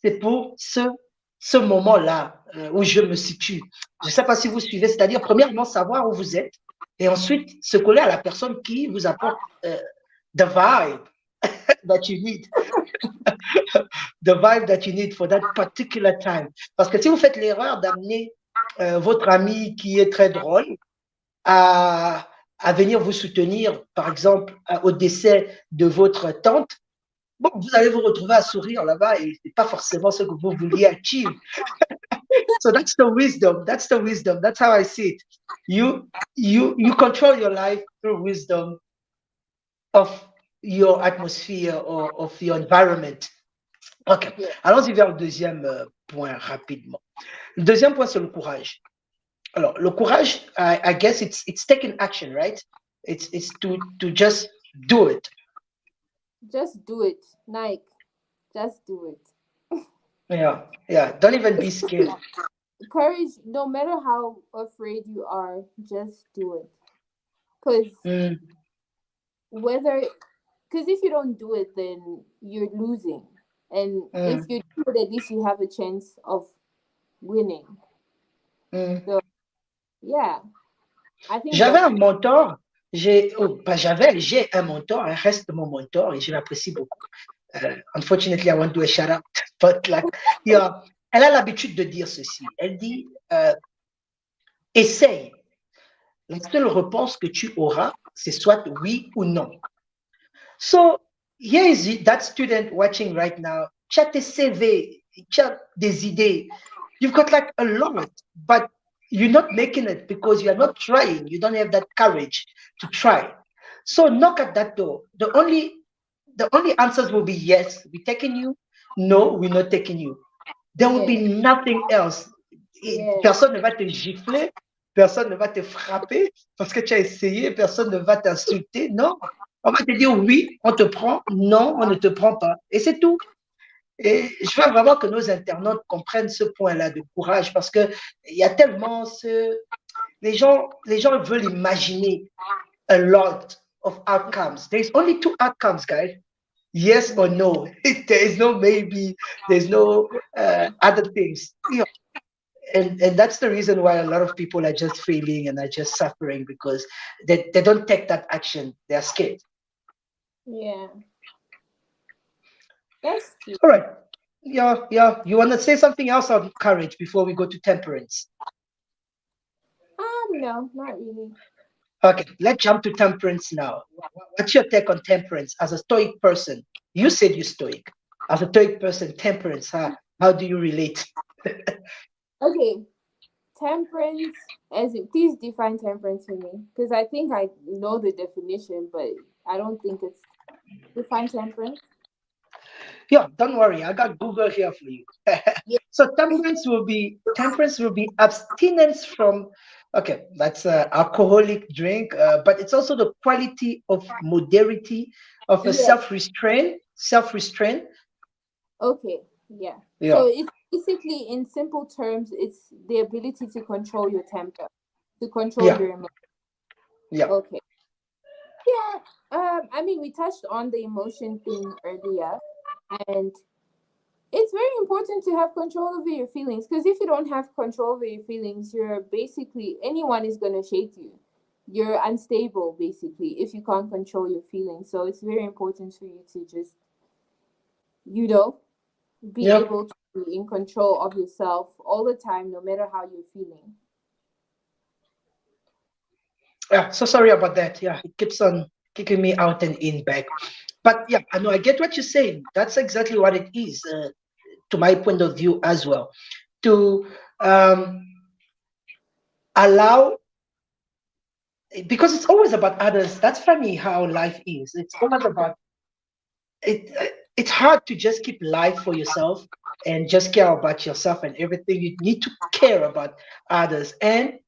[SPEAKER 2] c'est pour ce moment-là où je me situe. Je ne sais pas si vous suivez, c'est-à-dire, premièrement, savoir où vous êtes, et ensuite se coller à la personne qui vous apporte the vibe that you need. The vibe that you need for that particular time. Parce que si vous faites l'erreur d'amener votre ami qui est très drôle à venir vous soutenir, par exemple, au décès de votre tante, bon, vous allez vous retrouver à sourire là-bas et c'est pas forcément ce que vous vouliez achieve. So that's the wisdom. That's the wisdom. That's how I see it. You control your life through wisdom of your atmosphere or of your environment. Ok.
[SPEAKER 3] Yeah.
[SPEAKER 2] Allons-y vers le deuxième point rapidement. Le deuxième point, c'est le courage. Alors, le courage, I guess it's taking action, right? It's to just do it.
[SPEAKER 3] Just do it. Like, just do it.
[SPEAKER 2] Yeah. Don't even be scared.
[SPEAKER 3] Courage, no matter how afraid you are, just do it. Because
[SPEAKER 2] Mm,
[SPEAKER 3] if you don't do it, then you're losing. And if
[SPEAKER 2] mm,
[SPEAKER 3] you do it, at least you have a chance of winning.
[SPEAKER 2] mm.
[SPEAKER 3] So, yeah, I think
[SPEAKER 2] J'avais
[SPEAKER 3] that's
[SPEAKER 2] un mentor. J'ai un mentor. Il reste mon mentor et je l'apprécie beaucoup. Unfortunately, I won't do a shout out, but like, yeah, elle a l'habitude de dire ceci. Elle dit, essaye. La seule réponse que tu auras, c'est soit oui ou non. So here is that student watching right now. Tu as tes CV, tu as des idées. You've got like a lot, but you're not making it because you are not trying. You don't have that courage to try. So knock at that door. The only answers will be yes, we're taking you. No, we're not taking you. There will be nothing else. Personne ne va te gifler, personne ne va te frapper parce que tu as essayé, personne ne va t'insulter. Non, on va te dire oui, on te prend, non, on ne te prend pas. Et c'est tout. Et je veux vraiment que nos internautes comprennent ce point-là de courage parce qu'il y a tellement les gens veulent imaginer a lot of outcomes. There's only two outcomes, guys. Yes or no. There is no maybe. There's no other things. And that's the reason why a lot of people are just failing and are just suffering because they don't take that action. They're scared.
[SPEAKER 3] Yeah. That's true.
[SPEAKER 2] All right. Yeah. You want to say something else on courage before we go to temperance?
[SPEAKER 3] No, not really.
[SPEAKER 2] Okay, let's jump to temperance now. What's your take on temperance as a Stoic person? You said you're Stoic. As a Stoic person, temperance, how do you relate?
[SPEAKER 3] Okay, temperance, please define temperance for me, because I think I know the definition, but I don't think it's define temperance.
[SPEAKER 2] Yeah, don't worry, I got Google here for you.
[SPEAKER 3] Yeah.
[SPEAKER 2] So temperance will be abstinence from, okay, that's an alcoholic drink, but it's also the quality of moderity, of a self-restraint.
[SPEAKER 3] Okay, yeah.
[SPEAKER 2] Yeah.
[SPEAKER 3] So it's basically, in simple terms, it's the ability to control your temper, to control your emotions.
[SPEAKER 2] Yeah.
[SPEAKER 3] Okay. Yeah. I mean, we touched on the emotion thing earlier, and it's very important to have control over your feelings, because if you don't have control over your feelings, you're basically, anyone is going to shake you. You're unstable, basically, if you can't control your feelings. So it's very important for you to just, be able to be in control of yourself all the time, no matter how you're feeling.
[SPEAKER 2] Yeah, so sorry about that. Yeah, it keeps on kicking me out and in back. But yeah, I know, I get what you're saying. That's exactly what it is, to my point of view as well. To allow, because it's always about others. That's funny how life is. It's always about it. It's hard to just keep life for yourself and just care about yourself and everything. You need to care about others. And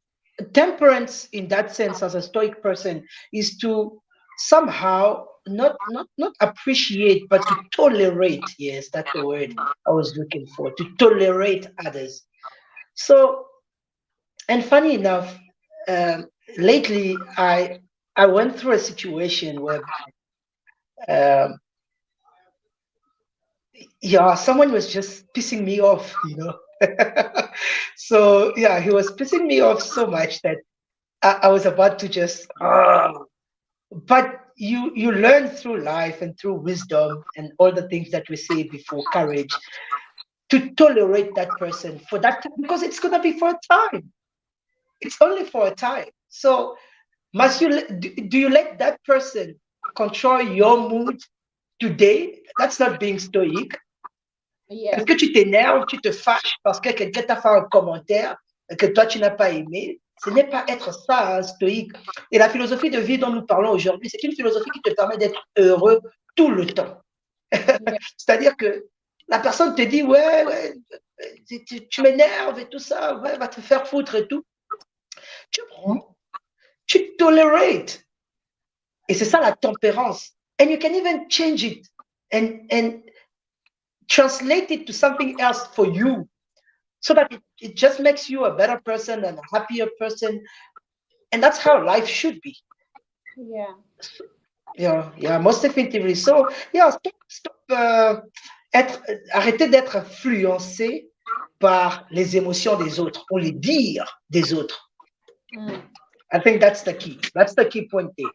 [SPEAKER 2] temperance, in that sense, as a Stoic person, is to somehow not appreciate, but to tolerate. Yes, that's the word I was looking for. To tolerate others. So, and funny enough, lately I went through a situation where someone was just pissing me off, So yeah, he was pissing me off so much that I was about to just but you learn through life and through wisdom and all the things that we say before, courage, to tolerate that person for that time, because it's going to be for a time. It's only for a time. So must you do you let that person control your mood today? That's not being stoic. Est-ce que tu t'énerves, tu te fâches parce que quelqu'un t'a fait un commentaire que toi tu n'as pas aimé? Ce n'est pas être ça, hein, stoïque. Et la philosophie de vie dont nous parlons aujourd'hui, c'est une philosophie qui te permet d'être heureux tout le temps. C'est-à-dire que la personne te dit, ouais, tu m'énerves et tout ça, ouais, va te faire foutre et tout. tu prends, tu tolérate. Et c'est ça la tempérance. And you can even change it and translate it to something else for you so that it just makes you a better person and a happier person. And that's how life should be.
[SPEAKER 3] Yeah.
[SPEAKER 2] Yeah, most definitely. So, yeah, arrêtez d'être influencé par les émotions des autres ou les dires des autres. I think that's the key. That's the key point there.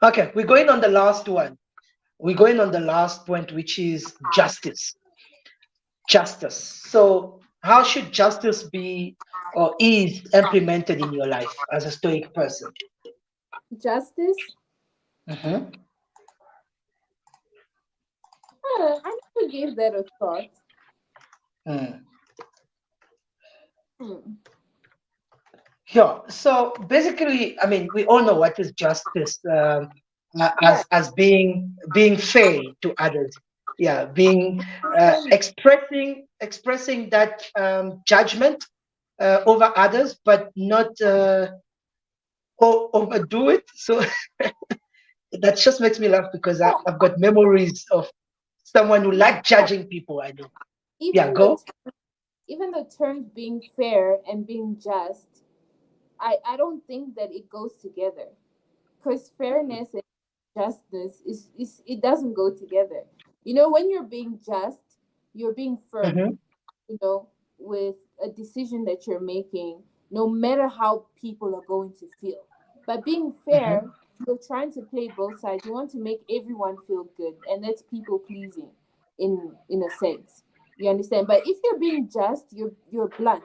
[SPEAKER 2] Okay, we're going on the last one. We're going on the last point, which is justice. Justice. So, how should justice be or is implemented in your life as a Stoic person?
[SPEAKER 3] Justice?
[SPEAKER 2] Mm-hmm.
[SPEAKER 3] I never gave that a thought.
[SPEAKER 2] Yeah, so basically, I mean, we all know what is justice as being fair to others. Yeah, being expressing that judgment over others, but not overdo it. So that just makes me laugh because I've got memories of someone who liked judging people. I know.
[SPEAKER 3] Even the terms being fair and being just, I don't think that it goes together, because fairness and justice is it doesn't go together. You know, when you're being just, you're being firm, you know, with a decision that you're making, no matter how people are going to feel. But being fair, you're trying to play both sides. You want to make everyone feel good, and that's people pleasing in a sense. You understand? But if you're being just, you're blunt.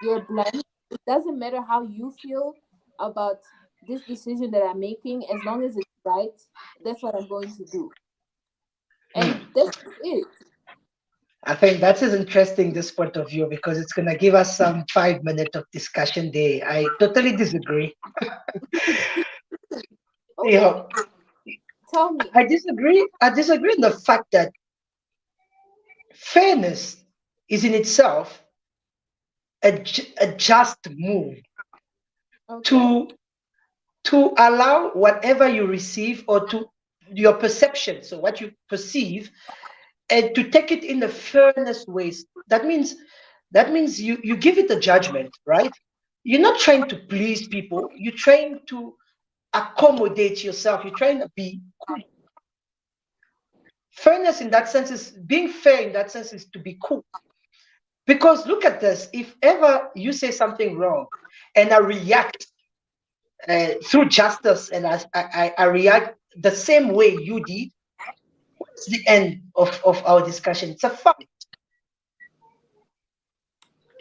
[SPEAKER 3] You're blunt. It doesn't matter how you feel about this decision that I'm making, as long as it's right, that's what I'm going to do. And that's it.
[SPEAKER 2] I think that is interesting, this point of view, because it's going to give us some 5 minutes of discussion there. I totally disagree.
[SPEAKER 3] Okay. Tell me.
[SPEAKER 2] I disagree in the fact that fairness is in itself a just move to allow whatever you receive or to your perception, so what you perceive, and to take it in the fairness ways. That means you give it a judgment, right? You're not trying to please people. You're trying to accommodate yourself. You're trying to be cool. Fairness in that sense is being fair. In that sense is to be cool. Because look at this. If ever you say something wrong, and I react through justice, and I react the same way you did, what's the end of our discussion? It's a fight.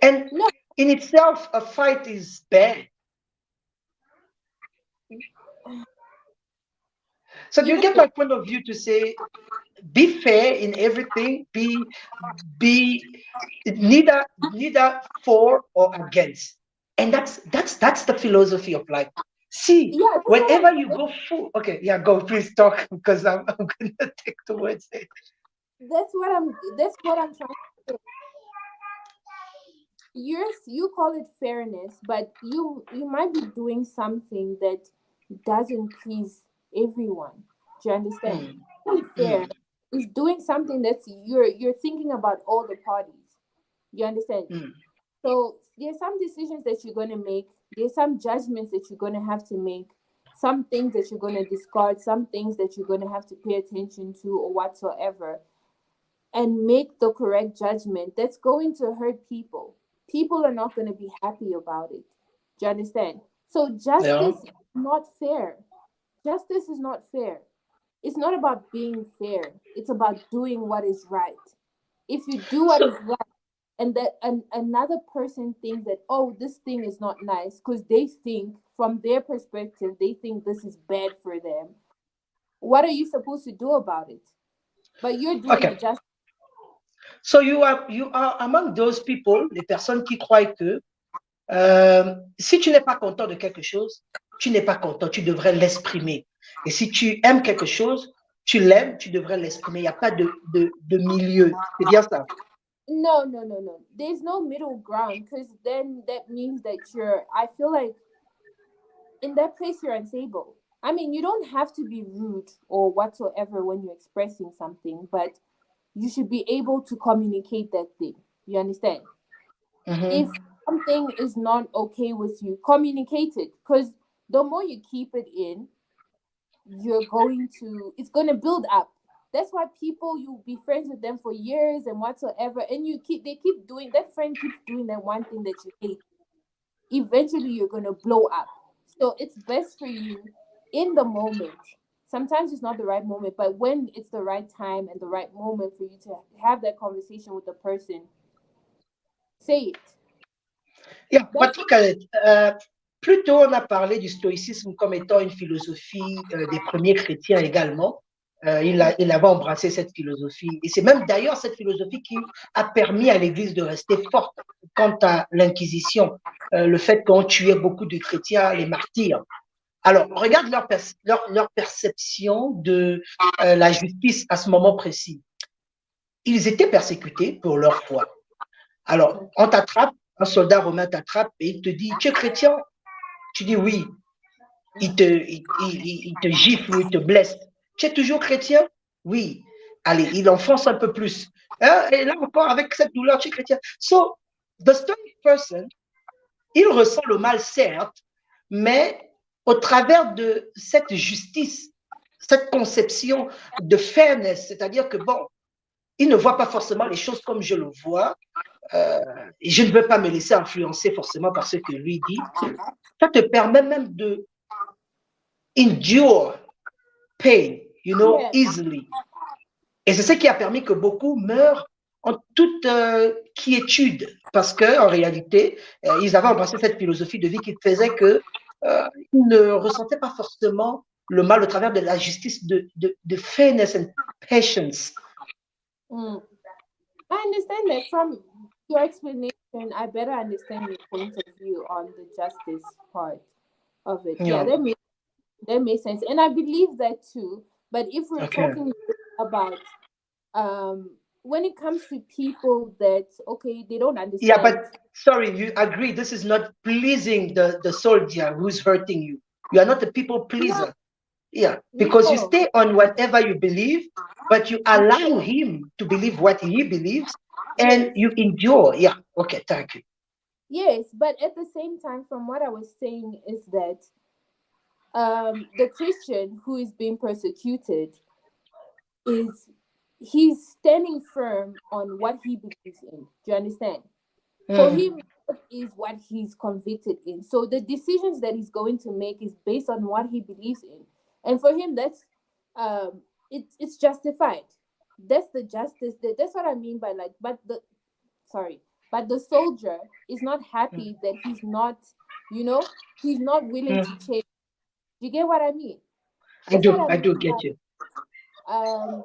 [SPEAKER 2] And in itself, a fight is bad. So do you get my point of view to say, be fair in everything, be neither for or against. And that's the philosophy of life. See, whenever you go full, go, please talk, because I'm gonna take the words there.
[SPEAKER 3] That's what I'm trying to say. You call it fairness, but you might be doing something that doesn't please everyone. Do you understand? Fair is doing something that's you're thinking about all the parties. You understand? So there's some decisions that you're going to make. There's some judgments that you're going to have to make. Some things that you're going to discard. Some things that you're going to have to pay attention to or whatsoever. And make the correct judgment. That's going to hurt people. People are not going to be happy about it. Do you understand? So justice is not fair. Justice is not fair. It's not about being fair. It's about doing what is right. If you do what is right, and that another person thinks that, oh, this thing is not nice, because they think, from their perspective, they think this is bad for them. What are you supposed to do about it? But you're doing it just.
[SPEAKER 2] So you are among those people, les personnes qui croient que si tu n'es pas content de quelque chose, tu n'es pas content, tu devrais l'exprimer. Et si tu aimes quelque chose, tu l'aimes, tu devrais l'exprimer. Il n'y a pas de milieu. C'est bien ça.
[SPEAKER 3] No, no, no, no. There's no middle ground because then that means that I feel like in that place you're unstable. I mean, you don't have to be rude or whatsoever when you're expressing something, but you should be able to communicate that thing. You understand? If
[SPEAKER 2] Mhm.
[SPEAKER 3] something is not okay with you, communicate it because the more you keep it in, it's going to build up. That's why people, you'll be friends with them for years and whatsoever, and they keep doing that friend keeps doing that one thing that you hate. Eventually you're going to blow up. So it's best for you in the moment. Sometimes it's not the right moment, but when it's the right time and the right moment for you to have that conversation with the person, say it.
[SPEAKER 2] Yeah,
[SPEAKER 3] That's
[SPEAKER 2] Patrick, plus tôt, on a parlé du stoïcisme comme étant une philosophie des premiers chrétiens également. Il avait embrassé cette philosophie. Et c'est même d'ailleurs cette philosophie qui a permis à l'Église de rester forte quant à l'Inquisition, le fait qu'on tuait beaucoup de chrétiens, les martyrs. Alors, regarde leur perception de la justice à ce moment précis. Ils étaient persécutés pour leur foi. Alors, on t'attrape, un soldat romain t'attrape et il te dit, tu es chrétien? Tu dis oui. Il te gifle ou il te blesse. Tu es toujours chrétien? Oui. Allez, il enfonce un peu plus. Hein? Et là encore, avec cette douleur, tu es chrétien. So, the stoic person, il ressent le mal, certes, mais au travers de cette justice, cette conception de fairness, c'est-à-dire que, bon, il ne voit pas forcément les choses comme je le vois, et je ne veux pas me laisser influencer forcément par ce que lui dit. Ça te permet même de endure pain,
[SPEAKER 3] yeah.
[SPEAKER 2] easily. Et c'est ce qui a permis que beaucoup meurent en toute quiétude, parce qu'en réalité, ils avaient embrassé cette philosophie de vie qui faisait qu'ils ne ressentaient pas forcément le mal au travers de la justice de fairness and patience.
[SPEAKER 3] Mm. I understand that from your explanation. I better understand your point of view on the justice part of it. Yeah,
[SPEAKER 2] Yeah.
[SPEAKER 3] that makes sense, and I believe that too. But if we're
[SPEAKER 2] Okay.
[SPEAKER 3] talking about when it comes to people that they don't
[SPEAKER 2] Yeah,
[SPEAKER 3] understand.
[SPEAKER 2] but sorry, you agree this is not pleasing the soldier who's hurting you. You are not a people pleaser. Yeah, because you
[SPEAKER 3] No,
[SPEAKER 2] stay on whatever you believe, but you allow him to believe what he believes and
[SPEAKER 3] yes,
[SPEAKER 2] you endure. Yeah, okay, thank you.
[SPEAKER 3] yes, but at the same time, from what I was saying is that the Christian who is being persecuted is he's standing firm on what he believes in. Do you understand? For him, what is what he's convicted in. So the decisions that he's going to make is based on what he believes in, and for him, it's justified. That's the justice. That's what I mean by like. But the soldier is not happy that he's not willing to change. You get what I mean? That's what I
[SPEAKER 2] I
[SPEAKER 3] mean
[SPEAKER 2] do
[SPEAKER 3] by
[SPEAKER 2] get you.
[SPEAKER 3] um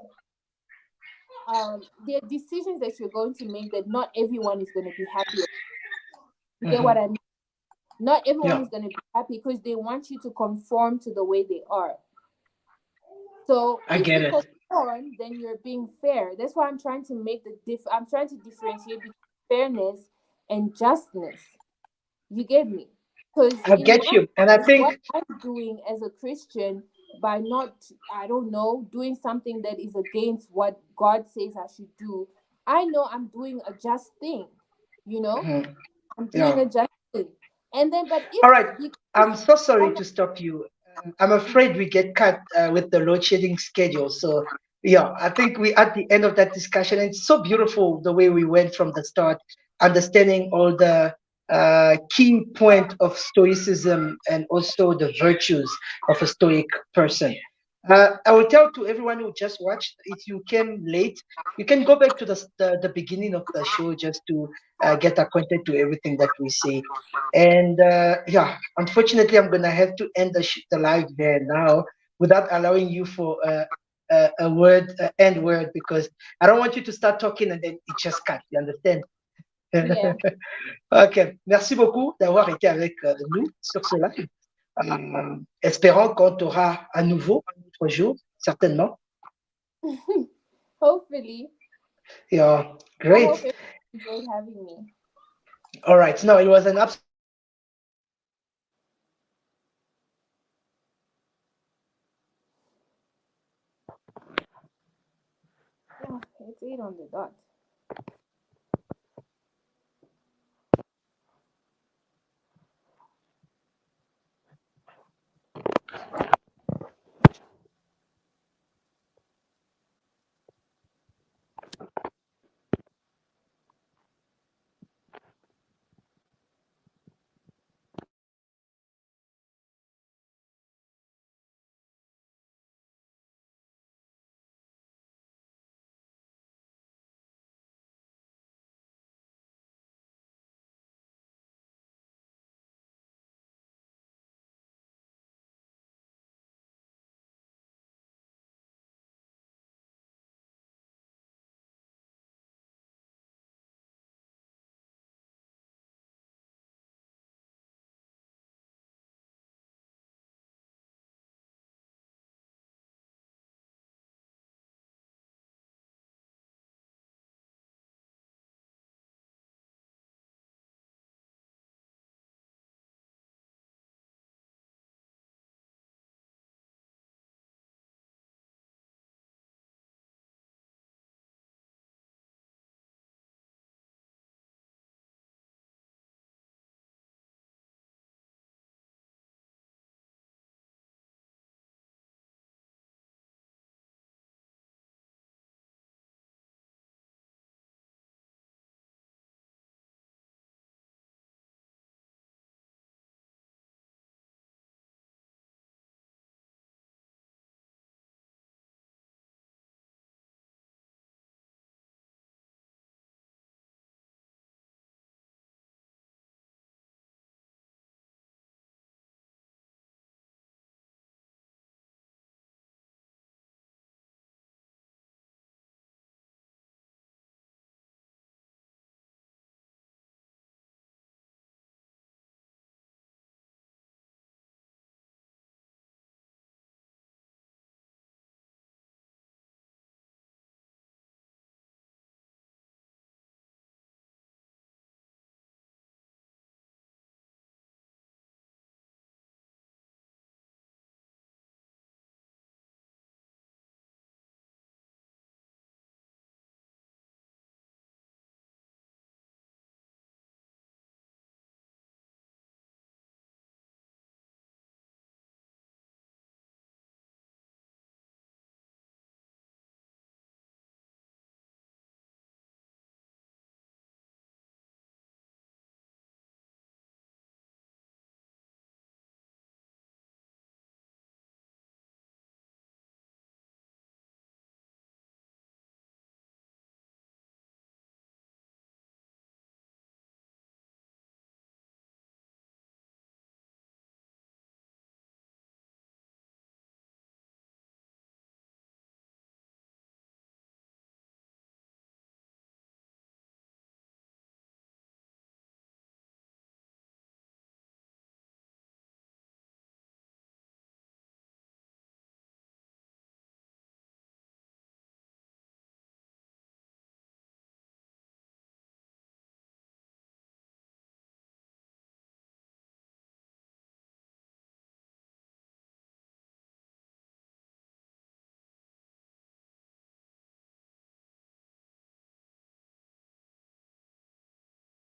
[SPEAKER 3] there are decisions that you're going to make that not everyone is going to be happy. You get what I mean? Not everyone
[SPEAKER 2] Yeah,
[SPEAKER 3] is going to be happy because they want you to conform to the way they are. So
[SPEAKER 2] I
[SPEAKER 3] if
[SPEAKER 2] get
[SPEAKER 3] you
[SPEAKER 2] it.
[SPEAKER 3] conform, then you're being fair. That's why I'm trying to make I'm trying to differentiate between fairness and justness. You get me? Because
[SPEAKER 2] I
[SPEAKER 3] in
[SPEAKER 2] get
[SPEAKER 3] my
[SPEAKER 2] you. And I
[SPEAKER 3] case, what
[SPEAKER 2] think,
[SPEAKER 3] I'm doing as a Christian by not, I don't know, doing something that is against what God says I should do, I know I'm doing a just thing. You know, I'm doing
[SPEAKER 2] yeah.
[SPEAKER 3] a just thing. And then, but
[SPEAKER 2] All right.
[SPEAKER 3] because
[SPEAKER 2] I'm so sorry
[SPEAKER 3] I'm
[SPEAKER 2] to stop you. I'm afraid we get cut with the load shedding schedule. So, yeah, I think we at the end of that discussion. And it's so beautiful the way we went from the start, understanding all the key point of Stoicism and also the virtues of a Stoic person. I will tell to everyone who just watched, if you came late, you can go back to the beginning of the show just to get acquainted to everything that we say. And yeah, unfortunately, I'm gonna have to end the live there now without allowing you for a word, end word, because I don't want you to start talking and then it just cut. You understand?
[SPEAKER 3] yeah.
[SPEAKER 2] Ok, merci beaucoup d'avoir été avec nous sur ce live. Espérons qu'on t'aura à nouveau un autre jour, certainement.
[SPEAKER 3] Hopefully.
[SPEAKER 2] Yeah,
[SPEAKER 3] I hope
[SPEAKER 2] great.
[SPEAKER 3] you enjoyed having me.
[SPEAKER 2] All right. No, it was an absolute.
[SPEAKER 3] Yeah, it's 8 on the dot.